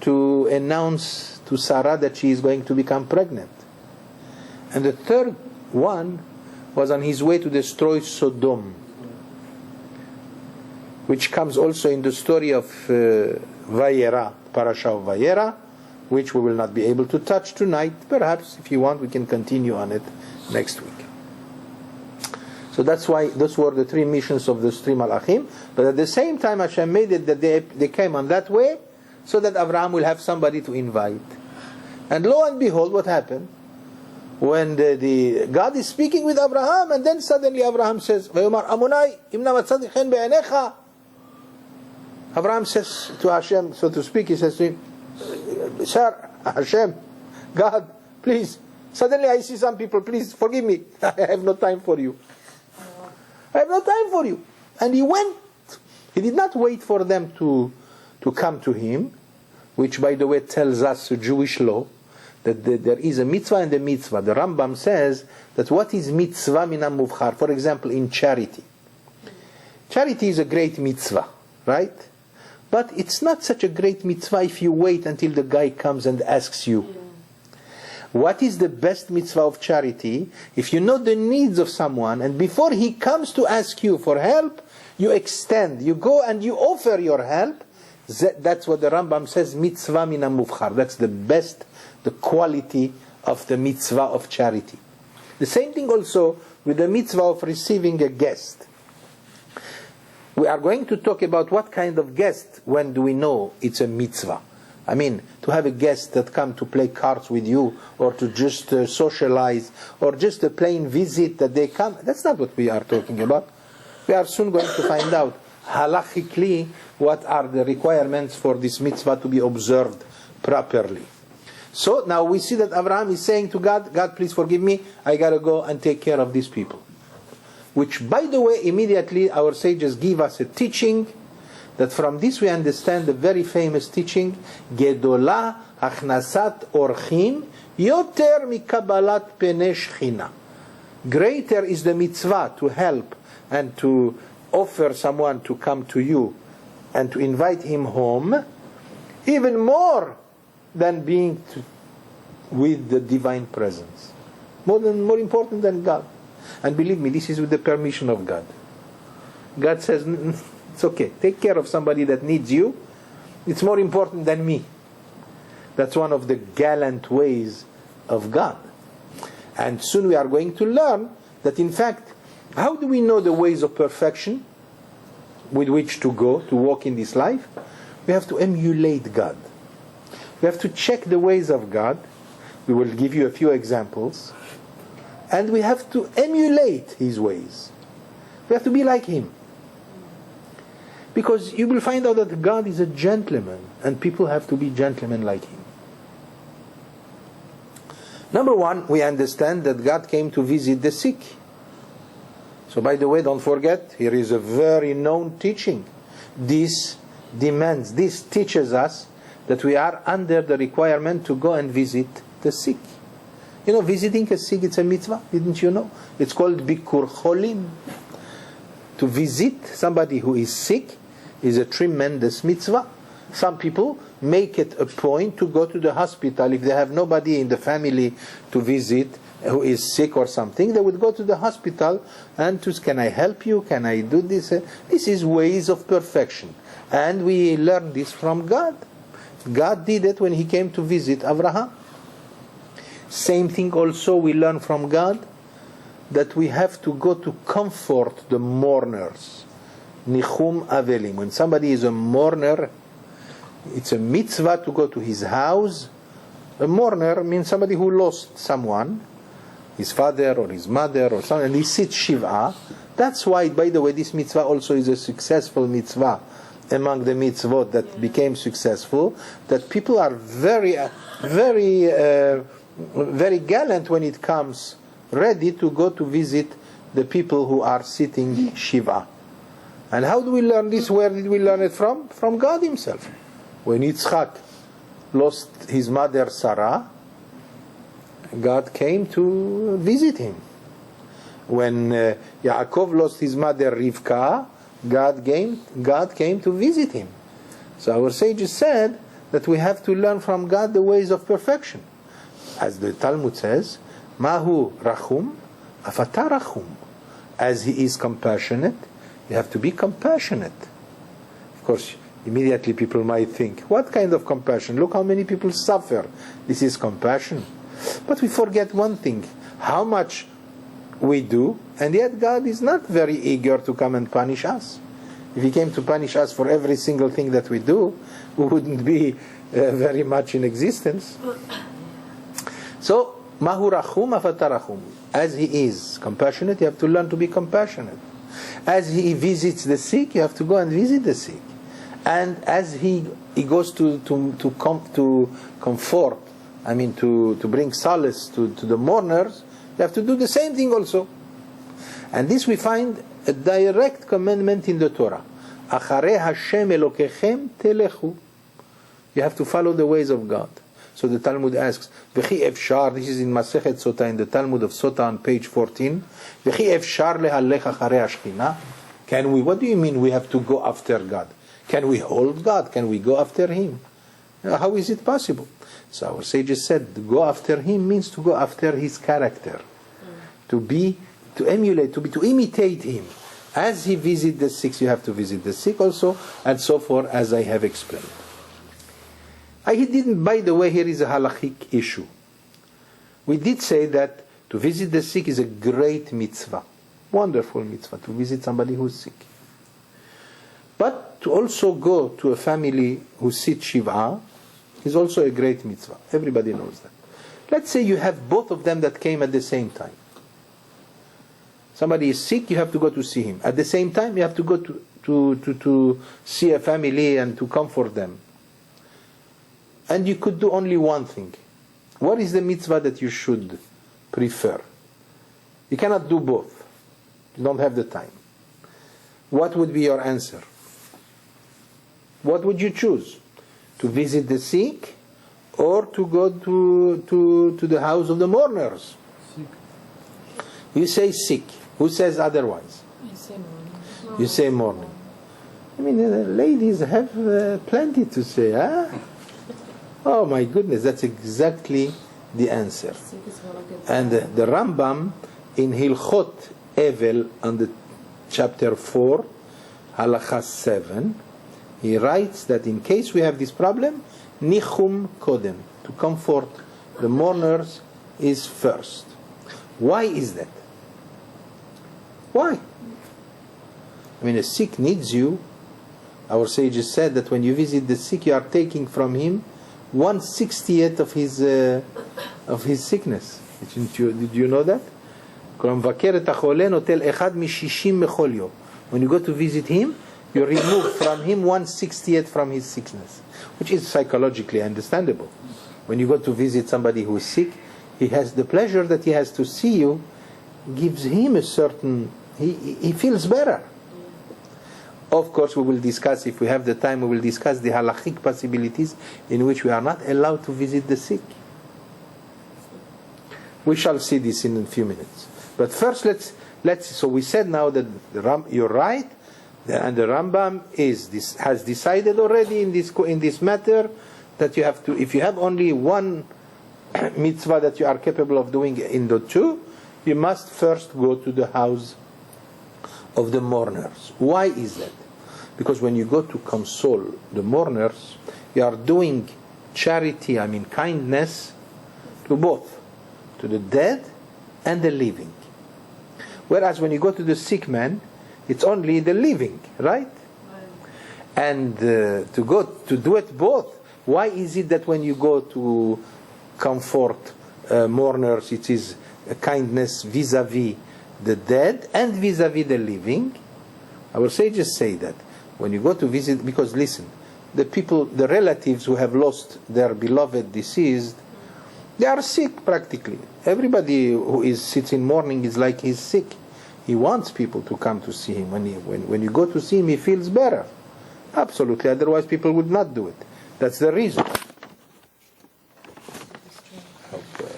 to announce to Sarah that she is going to become pregnant. And the third one was on his way to destroy Sodom, which comes also in the story of Vayeira, Parashat of Vayera, which we will not be able to touch tonight. Perhaps, if you want, we can continue on it next week. So that's why those were the 3 missions of the 3 Malachim. But at the same time, Hashem made it that they came on that way, so that Avraham will have somebody to invite. And lo and behold, what happened? When the God is speaking with Avraham, and then suddenly Avraham says, "Vayomar Amunai, imna matzadi chen be'enecha." Avraham says to Hashem, so to speak, he says to him, "Sir, Hashem, God, please, suddenly I see some people, please forgive me. I have no time for you. I have no time for you." And he went. He did not wait for them to come to him, which, by the way, tells us Jewish law that there is a mitzvah and a mitzvah. The Rambam says that what is mitzvah minam muvchar? For example, in charity. Charity is a great mitzvah, right? But it's not such a great mitzvah if you wait until the guy comes and asks you. What is the best mitzvah of charity? If you know the needs of someone, and before he comes to ask you for help, you extend, you go and you offer your help. That's what the Rambam says, mitzvah minam muvchar. That's the best, the quality of the mitzvah of charity. The same thing also with the mitzvah of receiving a guest. We are going to talk about what kind of guest, when do we know it's a mitzvah. I mean, to have a guest that come to play cards with you, or to just socialize, or just a plain visit that they come. That's not what we are talking about. We are soon going to find out, halachically, what are the requirements for this mitzvah to be observed properly. So now we see that Avraham is saying to God, "God, please forgive me, I got to go and take care of these people." Which, by the way, immediately our sages give us a teaching, that from this we understand the very famous teaching, Gedola Achnasat Orchim Yoter Mikabalat Penei Shechina. Greater is the mitzvah to help and to offer someone to come to you and to invite him home, even more than being with the divine presence. More important than God. And believe me, this is with the permission of God. God says, it's okay, take care of somebody that needs you. It's more important than me. That's one of the gallant ways of God. And soon we are going to learn that, in fact, how do we know the ways of perfection with which to go, to walk in this life? We have to emulate God. We have to check the ways of God. We will give you a few examples. And we have to emulate His ways. We have to be like Him. Because you will find out that God is a gentleman, and people have to be gentlemen like Him. Number one, we understand that God came to visit the sick. So by the way, don't forget, here is a very known teaching. This teaches us that we are under the requirement to go and visit the sick. You know, visiting a sick, it's a mitzvah, didn't you know? It's called Bikur Cholim. To visit somebody who is sick is a tremendous mitzvah. Some people make it a point to go to the hospital if they have nobody in the family to visit. who is sick or something, they would go to the hospital and can I help you? Can I do this? This is ways of perfection. And we learn this from God. God did it when He came to visit Avraham. Same thing also we learn from God, that we have to go to comfort the mourners. Nichum avelim. When somebody is a mourner, it's a mitzvah to go to his house. A mourner means somebody who lost someone, his father or his mother or something, and he sits Shiv'ah. That's why, by the way, this mitzvah also is a successful mitzvah among the mitzvot that became successful, that people are very gallant when it comes, ready to go to visit the people who are sitting Shiva. And how do we learn this? Where did we learn it from? From God Himself. When Yitzchak lost his mother Sarah, God came to visit him. When Yaakov lost his mother Rivka, God came to visit him. So our sages said that we have to learn from God the ways of perfection. As the Talmud says, Mahu rachum, afata rachum. As He is compassionate, you have to be compassionate. Of course, immediately people might think, what kind of compassion? Look how many people suffer. This is compassion. But we forget one thing, how much we do, and yet God is not very eager to come and punish us. If He came to punish us for every single thing that we do, we wouldn't be very much in existence. So, Mahu rachum afata rachum. As He is compassionate, you have to learn to be compassionate. As He visits the sick, you have to go and visit the sick. And as He goes to comfort, to bring solace to the mourners, you have to do the same thing also. And this we find a direct commandment in the Torah. Acharei Hashem Elokechem telechu. You have to follow the ways of God. So the Talmud asks, V'chi efshar, this is in Masechet Sota, in the Talmud of Sota on page 14, V'chi efshar lehalech acharei Hashchina. Can we, what do you mean we have to go after God? Can we hold God? Can we go after Him? How is it possible? So our sages said, to go after Him means to go after His character. To emulate, to imitate Him. As He visits the sick, you have to visit the sick also, and so forth, as I have explained. He didn't, by the way, here is a halachic issue. We did say that to visit the sick is a great mitzvah. Wonderful mitzvah, to visit somebody who is sick. But to also go to a family who sits Shiv'ah is also a great mitzvah. Everybody knows that. Let's say you have both of them that came at the same time. Somebody is sick, you have to go to see him. At the same time, you have to go to see a family and to comfort them. And you could do only one thing. What is the mitzvah that you should prefer? You cannot do both. You don't have the time. What would be your answer? What would you choose? To visit the sick or to go to the house of the mourners? Sick. You say sick. Who says otherwise? I say morning. You say mourning. The ladies have plenty to say, huh? Oh my goodness, that's exactly the answer. And the Rambam in Hilchot Evel on the chapter 4, Halacha 7, he writes that in case we have this problem, Nichum Kodem, to comfort the mourners, is first. Why is that? Why? A sick needs you. Our sages said that when you visit the sick, you are taking from him 1/60th of his sickness. Did you know that? When you go to visit him, you remove from him 1/60th from his sickness, which is psychologically understandable. When you go to visit somebody who is sick, he has the pleasure that he has to see you, gives him a certain, he feels better. Of course, we will discuss, if we have the time, we will discuss the halachic possibilities in which we are not allowed to visit the sick. We shall see this in a few minutes. But first, let's. So we said now that you're right, and the Rambam has decided already in this matter that you have to. If you have only one mitzvah that you are capable of doing in the two, you must first go to the house of the mourners. Why is that? Because when you go to console the mourners, you are doing charity, kindness, to both, to the dead and the living. Whereas when you go to the sick man, it's only the living, right? And to do it both. Why is it that when you go to comfort mourners, it is a kindness vis-a-vis the dead and vis-a-vis the living? Our sages say that when you go to visit, because listen, the people, the relatives who have lost their beloved deceased, they are sick practically. Everybody who sits in mourning is like he's sick. He wants people to come to see him. When you go to see him, he feels better. Absolutely, otherwise people would not do it. That's the reason. Okay.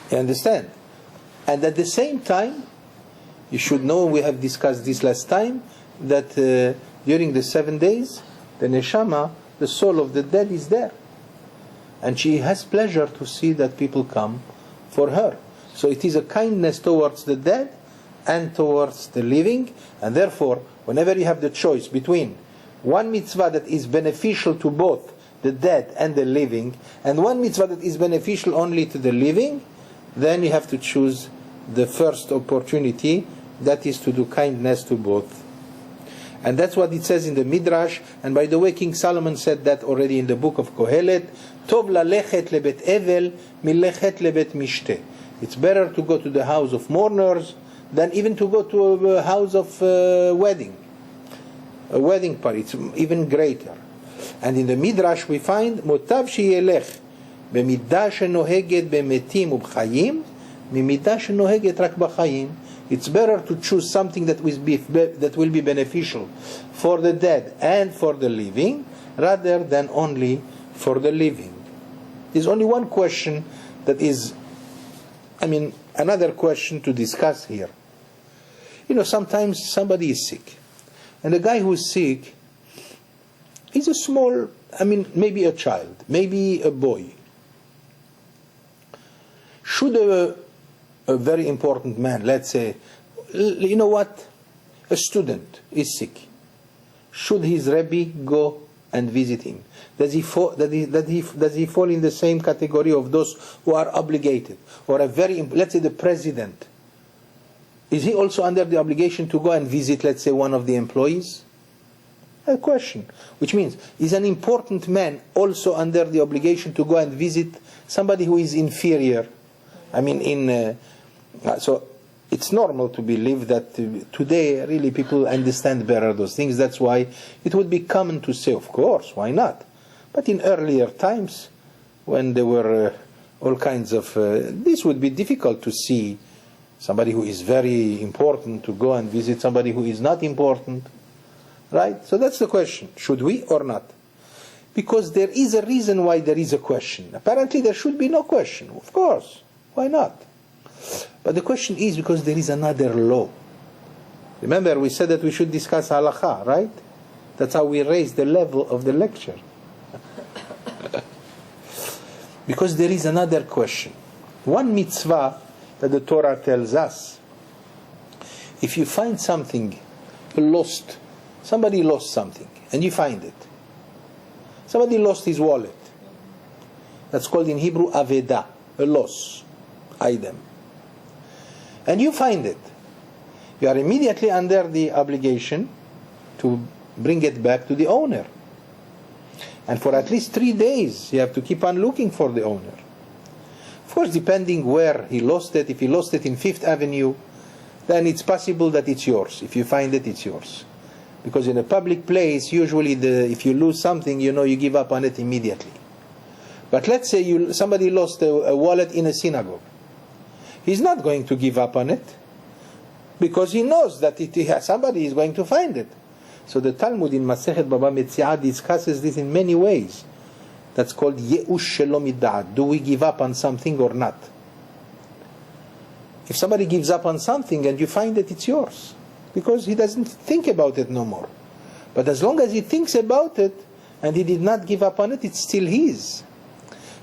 You understand? And at the same time, you should know, we have discussed this last time, that during the 7 days, the neshama, the soul of the dead, is there. And she has pleasure to see that people come for her. So it is a kindness towards the dead and towards the living. And therefore, whenever you have the choice between one mitzvah that is beneficial to both the dead and the living, and one mitzvah that is beneficial only to the living, then you have to choose the first opportunity, that is to do kindness to both. And that's what it says in the Midrash. And by the way, King Solomon said that already in the book of Kohelet. Tov lalechet lebet evel milechet lebet mishteh. It's better to go to the house of mourners than even to go to a house of wedding. A wedding party, it's even greater. And in the Midrash we find motav sheyelech bemidah shenoheget bemetim ubchayim mimidah shenoheget rak b'chayim. It's better to choose something that will be beneficial for the dead and for the living, rather than only for the living. There's only one question that is, another question to discuss here. Sometimes somebody is sick, and the guy who is sick is a small, maybe a child, maybe a boy. Should a very important man, let's say, a student is sick, should his Rabbi go and visit him? Does he fall in the same category of those who are obligated? Or let's say the president, is he also under the obligation to go and visit, let's say, one of the employees? A question. Which means, is an important man also under the obligation to go and visit somebody who is inferior? So it's normal to believe that today really people understand better those things. That's why it would be common to say, of course, why not? But in earlier times, when there were all kinds of... this would be difficult to see somebody who is very important to go and visit somebody who is not important. Right? So that's the question. Should we or not? Because there is a reason why there is a question. Apparently there should be no question. Of course. Why not? But the question is because there is another law. Remember, we said that we should discuss halakha, right? That's how we raise the level of the lecture. Because there is another question. One mitzvah that the Torah tells us, if you find something lost, somebody lost something, and you find it. Somebody lost his wallet. That's called in Hebrew aveda, a loss item. And you find it. You are immediately under the obligation to bring it back to the owner. And for at least 3 days, you have to keep on looking for the owner. Of course, depending where he lost it, if he lost it in 5th Avenue, then it's possible that it's yours. If you find it, it's yours. Because in a public place, usually if you lose something, you give up on it immediately. But let's say somebody lost a wallet in a synagogue. He's not going to give up on it, because he knows that somebody is going to find it. So the Talmud in Masechet Baba Metziah discusses this in many ways. That's called Yeush Shelo Mid'at. Do we give up on something or not? If somebody gives up on something and you find it, it's yours, because he doesn't think about it no more. But as long as he thinks about it and he did not give up on it, it's still his.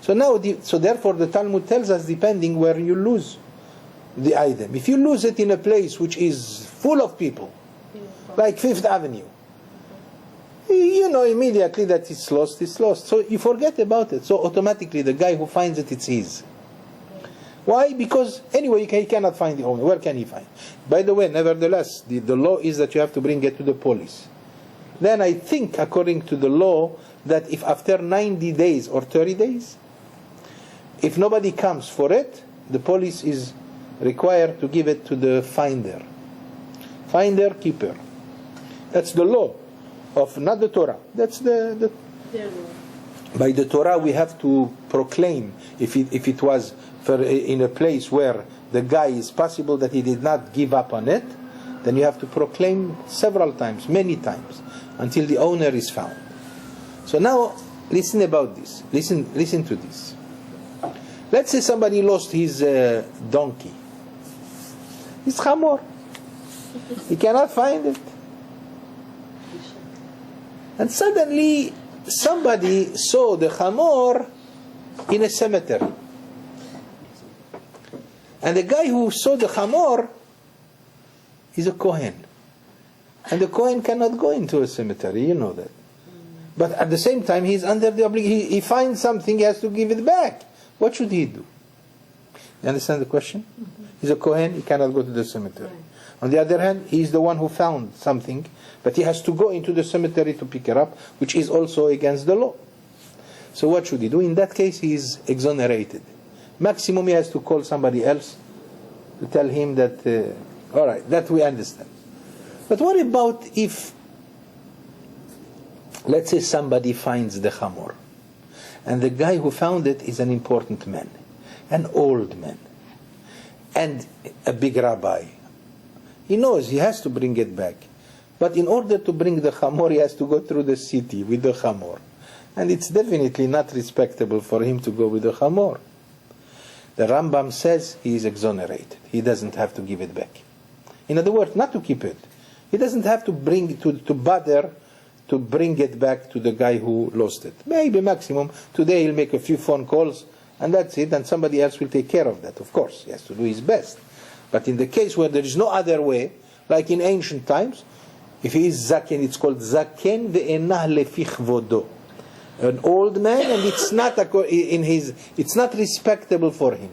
So now, so therefore the Talmud tells us, depending where you lose the item. If you lose it in a place which is full of people, like Fifth Avenue, you know immediately that it's lost, it's lost. So you forget about it. So automatically the guy who finds it, it's his. Why? Because anyway he cannot find the owner. Where can he find? By the way, nevertheless, the law is that you have to bring it to the police. Then I think, according to the law, that if after 90 days or 30 days, if nobody comes for it, the police is required to give it to the finder. Finder, keeper. That's the law of, not the Torah. That's the by the Torah we have to proclaim, if it was in a place where the guy is possible that he did not give up on it, then you have to proclaim several times, many times, until the owner is found. So now, listen about this. Listen to this. Let's say somebody lost his donkey, his chamor. He cannot find it. And suddenly, somebody saw the chamor in a cemetery. And the guy who saw the chamor is a Kohen. And the Kohen cannot go into a cemetery, you know that. But at the same time, he's under the obligation. He finds something, he has to give it back. What should he do? You understand the question? Mm-hmm. He's a Kohen, he cannot go to the cemetery. Right. On the other hand, he's the one who found something, but he has to go into the cemetery to pick it up, which is also against the law. So what should he do? In that case, he is exonerated. Maximum, he has to call somebody else to tell him that, all right, that we understand. But what about if, let's say somebody finds the chamor, and the guy who found it is an important man, an old man, and a big rabbi. He knows he has to bring it back. But in order to bring the chamor, he has to go through the city with the chamor. And it's definitely not respectable for him to go with the chamor. The Rambam says he is exonerated. He doesn't have to give it back. In other words, not to keep it. He doesn't have to bother to bring it back to the guy who lost it. Maybe maximum, today he'll make a few phone calls, and that's it, and somebody else will take care of that. Of course, he has to do his best. But in the case where there is no other way, like in ancient times, if he is zaken, it's called zaken ve'enah lefi chvodo. An old man, and it's not respectable for him.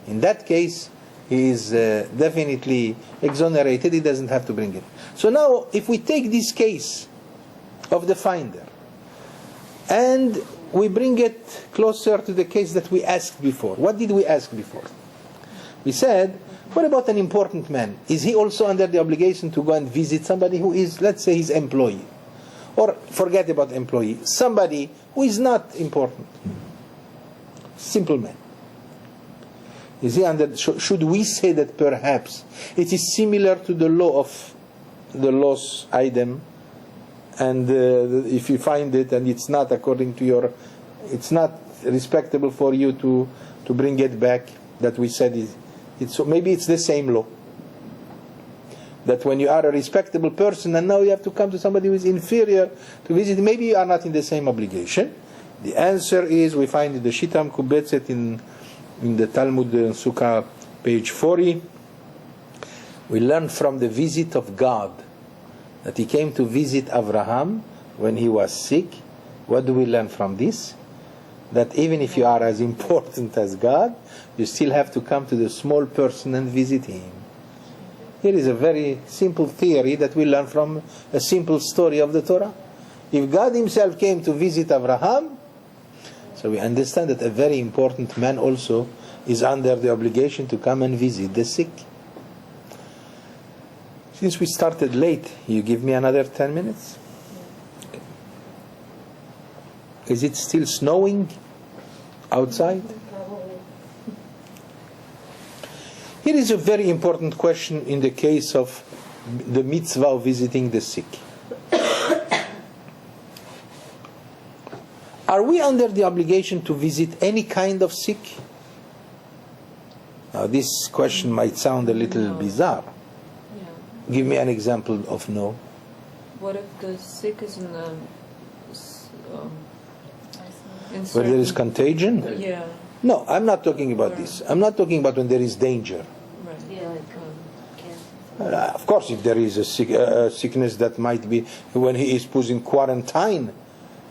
In that case, he is definitely exonerated. He doesn't have to bring it. So now, if we take this case of the finder, and we bring it closer to the case that we asked before. What did we ask before? We said, what about an important man? Is he also under the obligation to go and visit somebody who is, let's say, his employee? Or forget about employee, somebody who is not important. Simple man. Is he under? Should we say that perhaps it is similar to the law of the lost item, and if you find it and it's not according to your, it's not respectable for you to bring it back, that we said it's so maybe it's the same law. That when you are a respectable person and now you have to come to somebody who is inferior to visit, maybe you are not in the same obligation. The answer is, we find in the Shitam Kubetzet in the Talmud Sukkah, page 40, we learn from the visit of God that he came to visit Avraham when he was sick. What do we learn from this? That even if you are as important as God, you still have to come to the small person and visit him. Here is a very simple theory that we learn from a simple story of the Torah. If God himself came to visit Avraham, so we understand that a very important man also is under the obligation to come and visit the sick. Since we started late, you give me another 10 minutes? Is it still snowing outside? Here is a very important question in the case of the mitzvah of visiting the sick. Are we under the obligation to visit any kind of sick? Now this question might sound a little bizarre. Yeah. Give me an example of no. What if the sick is in the where there is contagion. Yeah. No, I'm not talking about this. I'm not talking about when there is danger. Right. Yeah, like cancer. Of course, if there is a sickness that might be when he is put in quarantine,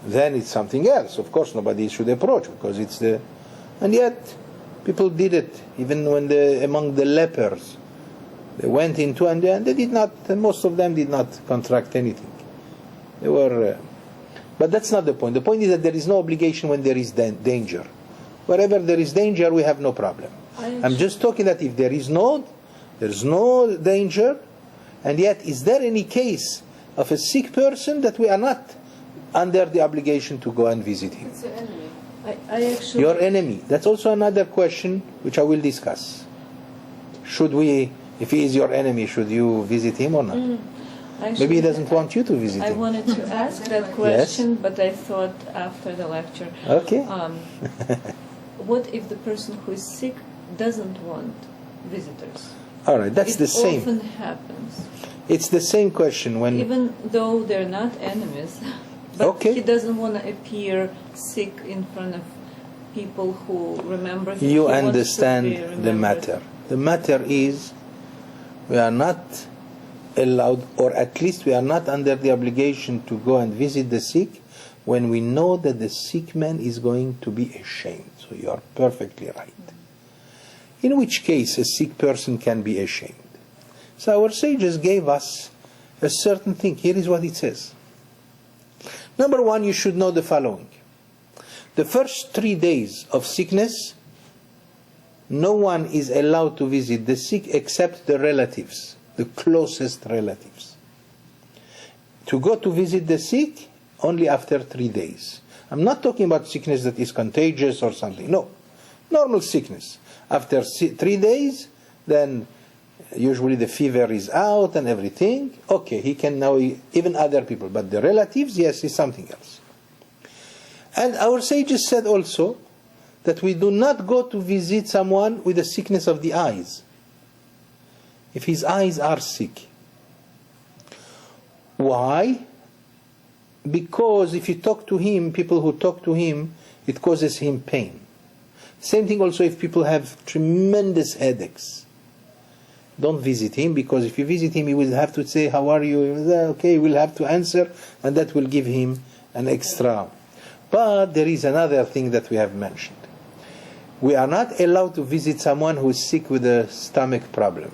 then it's something else. Of course, nobody should approach because it's the. And yet, people did it even when among the lepers. They went into and they did not. Most of them did not contract anything. They were. But that's not the point. The point is that there is no obligation when there is danger. Wherever there is danger, we have no problem. I'm just talking that if there's no danger, and yet is there any case of a sick person that we are not under the obligation to go and visit him? It's your enemy. I actually. Your enemy. That's also another question which I will discuss. Should we, if he is your enemy, should you visit him or not? Actually, Maybe he doesn't want you to visit I him. wanted to ask that question, but I thought after the lecture. Okay. What if the person who is sick doesn't want visitors? All right, that's the same. It often happens. It's the same question when. Even though they're not enemies, but Okay. he doesn't want to appear sick in front of people who remember him. You He wants to understand be the remembered. matter. The matter is we are not allowed, or at least we are not under the obligation to go and visit the sick when we know that the sick man is going to be ashamed. So you are perfectly right. In which case a sick person can be ashamed. So our sages gave us a certain thing. Here is what it says. Number one, you should know the following. The first 3 days of sickness, no one is allowed to visit the sick except the relatives, the closest relatives. To go to visit the sick only after 3 days. I'm not talking about sickness that is contagious or something. No. Normal sickness. After 3 days, then usually the fever is out and everything. Okay, he can now, even other people. But the relatives, yes, is something else. And our sages said also that we do not go to visit someone with a sickness of the eyes. If his eyes are sick. Why? Because if you talk to him, people who talk to him, it causes him pain. Same thing also if people have tremendous headaches. Don't visit him, because if you visit him, he will have to say, how are you? Okay, he will have to answer, and that will give him an extra. But there is another thing that we have mentioned. We are not allowed to visit someone who is sick with a stomach problem.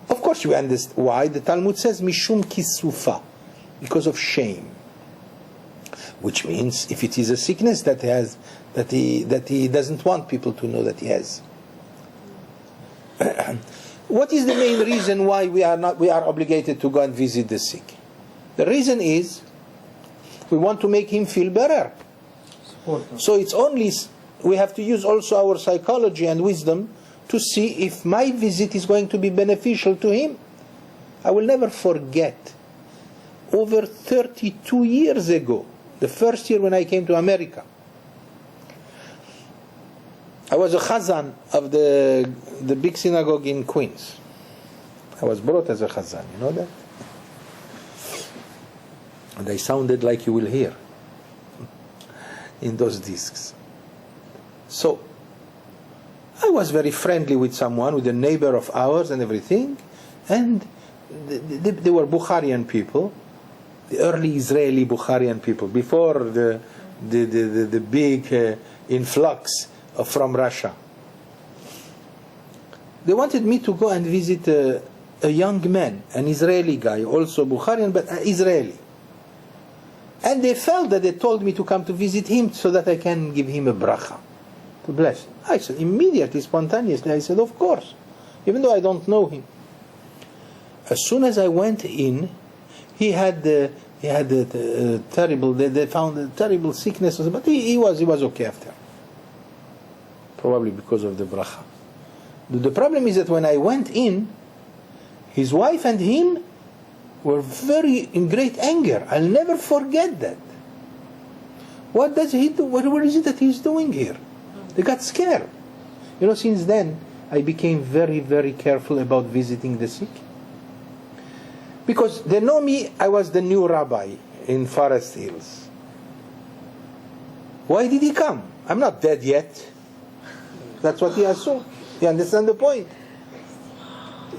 Of course you understand why. The Talmud says, Mishum kisufa, because of shame. Which means if it is a sickness that he doesn't want people to know that he has. What is the main reason why we are obligated to go and visit the sick? The reason is we want to make him feel better. So it's only we have to use also our psychology and wisdom to see if my visit is going to be beneficial to him. I will never forget, over 32 years ago, the first year when I came to America, I was a chazan of the big synagogue in Queens. I was brought as a chazan, you know that? And I sounded like you will hear in those discs. So, I was very friendly with someone, with a neighbor of ours and everything, and they were Bukharian people, the early Israeli Bukharian people, before the big influx from Russia. They wanted me to go and visit a young man, an Israeli guy, also Bukharian, but Israeli. And they felt that they told me to come to visit him so that I can give him a bracha, to bless him. I said, immediately, spontaneously, I said, of course, even though I don't know him. As soon as I went in, he had a terrible, they found a terrible sickness, but he was okay after. Probably because of the bracha. The problem is that when I went in, his wife and him were in great anger. I'll never forget that. What does he do? What is it that he's doing here? They got scared. You know, since then, I became very, very careful about visiting the sick. Because they know me, I was the new rabbi in Forest Hills. Why did he come? I'm not dead yet. That's what he assumed. You understand the point?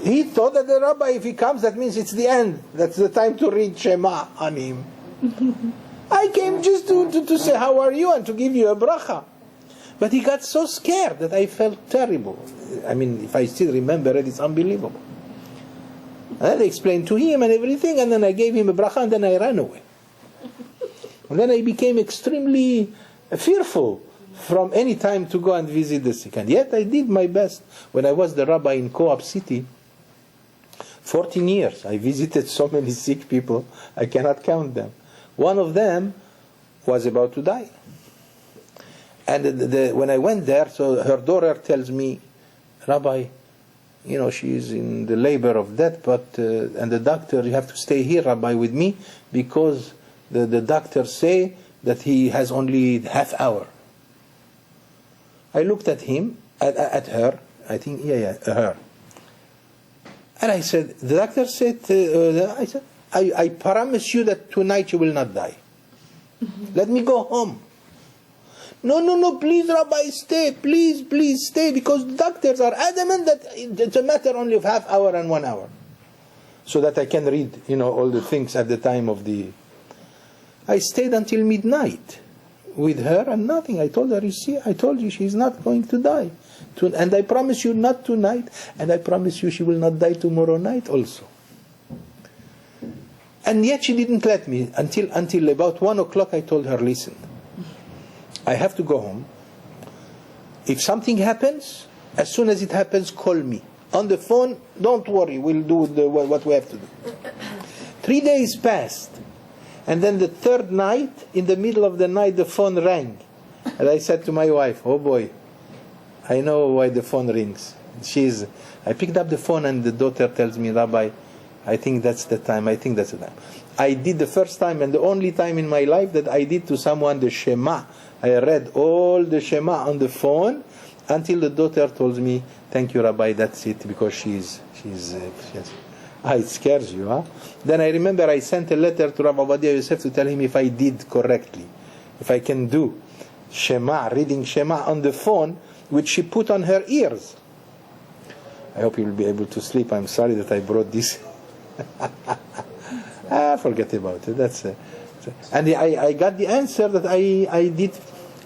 He thought that the rabbi, if he comes, that means it's the end. That's the time to read Shema on him. I came just to say how are you and to give you a bracha. But he got so scared that I felt terrible. I mean, if I still remember it, it's unbelievable. And I explained to him and everything, and then I gave him a bracha, and then I ran away. And then I became extremely fearful from any time to go and visit the sick. And yet I did my best. When I was the rabbi in Co-op City, 14 years, I visited so many sick people, I cannot count them. One of them was about to die. And when I went there, so her daughter tells me, Rabbi, she is in the labor of death, and the doctor, you have to stay here, Rabbi, with me, because the doctors say that he has only half hour. I looked at him, at her, I think, her. And I said, the doctor said, I promise you that tonight you will not die. Let me go home. No, please, Rabbi, stay. Please stay, because doctors are adamant that it's a matter only of half hour and 1 hour. So that I can read, all the things at the time of the... I stayed until midnight with her and nothing. I told her, you see, I told you she's not going to die. And I promise you not tonight, and I promise you she will not die tomorrow night also. And yet she didn't let me. Until about 1 o'clock I told her, listen, I have to go home. If something happens, as soon as it happens, call me. On the phone, don't worry, we'll do what we have to do. 3 days passed. And then the third night, in the middle of the night, the phone rang. And I said to my wife, oh boy, I know why the phone rings. I picked up the phone and the daughter tells me, Rabbi, I think that's the time. I did the first time and the only time in my life that I did to someone the Shema. I read all the Shema on the phone until the daughter told me, thank you, Rabbi, that's it, because it scares you, huh? Then I remember I sent a letter to Rabbi Ovadia Yosef to tell him if I did correctly, if I can do Shema, reading Shema on the phone, which she put on her ears. I hope you'll be able to sleep. I'm sorry that I brought this. Forget about it. And I got the answer that I did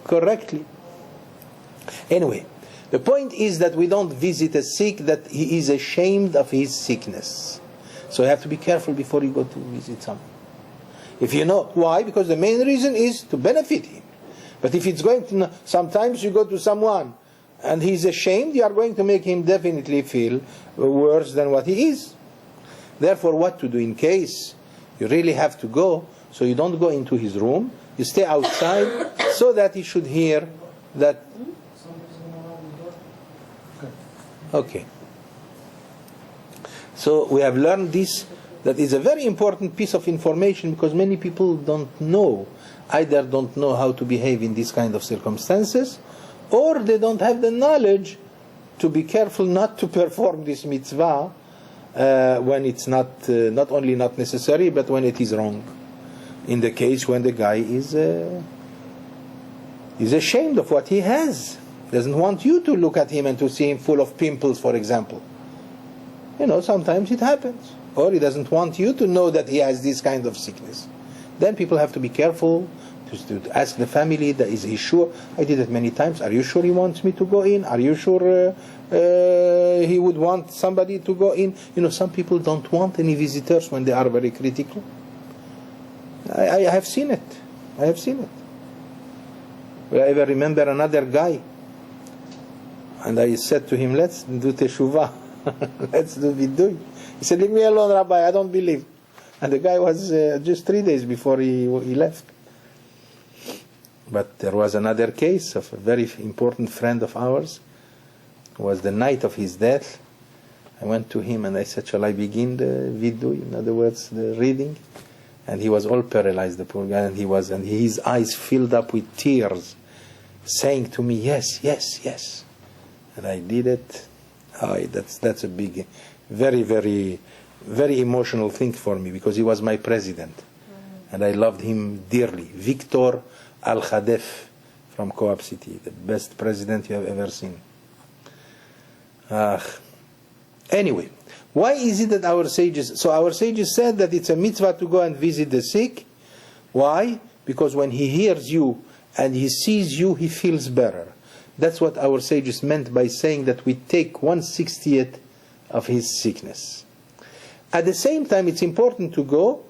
correctly. Anyway, the point is that we don't visit a sick that he is ashamed of his sickness. So you have to be careful before you go to visit someone. If you know why, because the main reason is to benefit him. But if it's going to, sometimes you go to someone and he's ashamed, you are going to make him definitely feel worse than what he is. Therefore, what to do in case you really have to go, so you don't go into his room, you stay outside so that he should hear that. Okay. So we have learned this, that is a very important piece of information, because many people don't know, either don't know how to behave in these kind of circumstances, or they don't have the knowledge to be careful not to perform this mitzvah when it's not only not necessary, but when it is wrong. In the case when the guy is ashamed of what he has, doesn't want you to look at him and to see him full of pimples, for example. Sometimes it happens. Or he doesn't want you to know that he has this kind of sickness. Then people have to be careful to ask the family, is he sure? I did it many times. Are you sure he wants me to go in? Are you sure he would want somebody to go in? Some people don't want any visitors when they are very critical. I have seen it. I ever remember another guy, and I said to him, let's do teshuvah. Let's do vidui. He said, leave me alone, Rabbi, I don't believe. And the guy was just 3 days before he left. But there was another case of a very important friend of ours. It was the night of his death. I went to him and I said, shall I begin the vidui? In other words, the reading? And he was all paralyzed, the poor guy, and his eyes filled up with tears, saying to me, yes. And I did it. That's a big, very, very, very emotional thing for me, because he was my president. And I loved him dearly. Victor Al-Khadef. from Co-op City, the best president you have ever seen. Anyway, why is it that our sages said that it's a mitzvah to go and visit the sick? Why? Because when he hears you and he sees you, he feels better. That's what our sages meant by saying that we take 1/60th of his sickness. At the same time, it's important to go.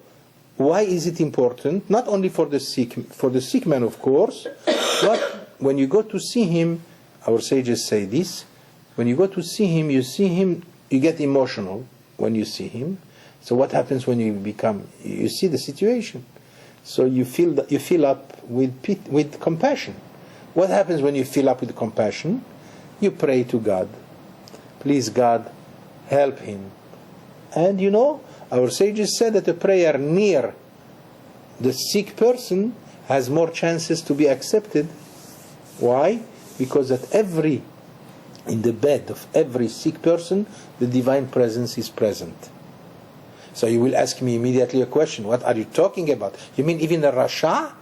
Why is it important? Not only for the sick man, of course, but when you go to see him, our sages say this, when you go to see him, you get emotional when you see him. So what happens when you see the situation? So you fill up with compassion. What happens when you fill up with compassion? You pray to God. Please, God, help him. And our sages said that a prayer near the sick person has more chances to be accepted. Why? Because in the bed of every sick person, the divine presence is present. So you will ask me immediately a question. What are you talking about? You mean even a Rasha?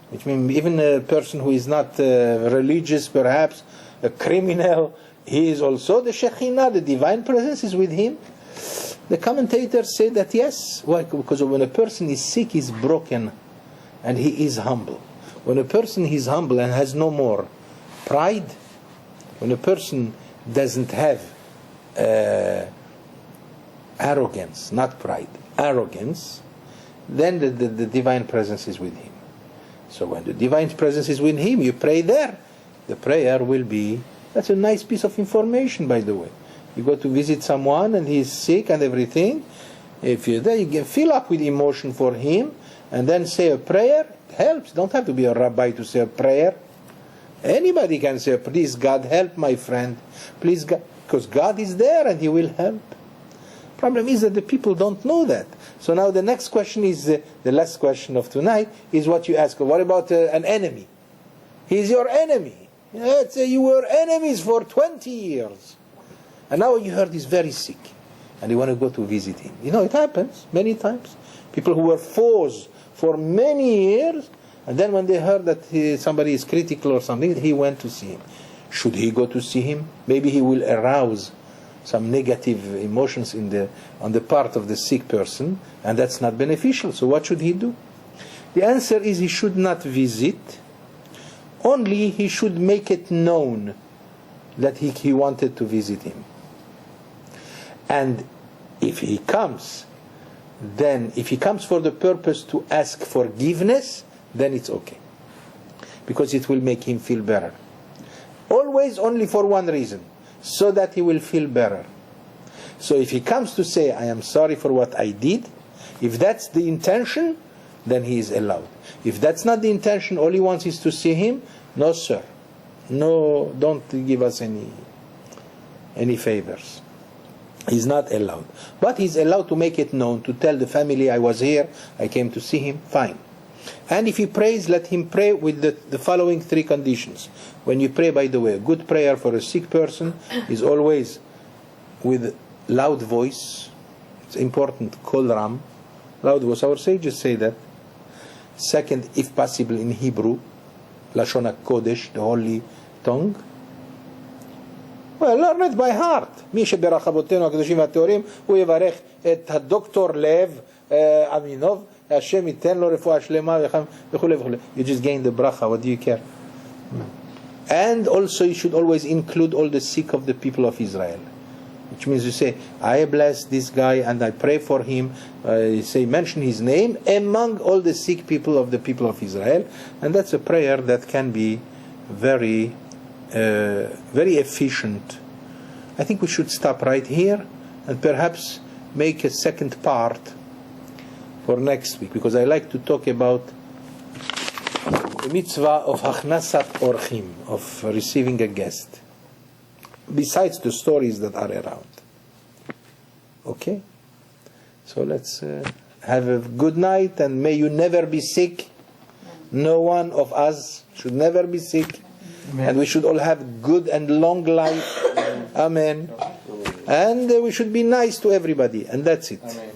Which means even a person who is not religious, perhaps, a criminal, he is also the Shekhinah, the divine presence is with him? The commentators say that yes. Why? Because when a person is sick, he's broken and he is humble. When a person is humble and has no more pride, when a person doesn't have arrogance, not pride, arrogance, then the divine presence is with him. So when the divine presence is with him, you pray there. The prayer will be, that's a nice piece of information, by the way. You go to visit someone and he's sick and everything. If you're there, you can fill up with emotion for him and then say a prayer. It helps. Don't have to be a rabbi to say a prayer. Anybody can say, please God, help my friend. Please God, because God is there and he will help. Problem is that the people don't know that. So now the next question is, the last question of tonight, is what you ask. What about an enemy? He's your enemy. Let's say you were enemies for 20 years. And now you heard he's very sick. And you want to go to visit him. It happens many times. People who were foes for many years, and then when they heard that somebody is critical or something, he went to see him. Should he go to see him? Maybe he will arouse some negative emotions on the part of the sick person, and that's not beneficial. So what should he do? The answer is he should not visit. Only he should make it known that he wanted to visit him. And if he comes for the purpose to ask forgiveness, then it's okay. Because it will make him feel better. Always only for one reason. So that he will feel better. So if he comes to say, I am sorry for what I did, if that's the intention, then he is allowed. If that's not the intention, all he wants is to see him, no sir. No, don't give us any favors. He's not allowed. But he's allowed to make it known, to tell the family, I was here, I came to see him, fine. And if he prays, let him pray with the following 3 conditions. When you pray, by the way, a good prayer for a sick person is always with loud voice. It's important, kol ram, loud voice. Our sages say that. Second, if possible, in Hebrew, Lashon HaKodesh, the holy tongue. Well, learn it by heart. מי שברך אבותינו הקדושים והטהורים, הוא יברך את הדוקטור לב אמינוב, השם ייתן לו רפואה שלמה וכו' וכו'. You just gain the bracha, what do you care? And also you should always include all the sick of the people of Israel. Which means you say, I bless this guy and I pray for him. You say, mention his name among all the sick people of the people of Israel. And that's a prayer that can be very efficient. I think we should stop right here and perhaps make a second part for next week, because I like to talk about the mitzvah of Hachnasat Orchim, of receiving a guest, besides the stories that are around. Okay? So let's have a good night, and may you never be sick. No one of us should never be sick. Amen. And we should all have good and long life. Amen. And we should be nice to everybody, and that's it. Amen.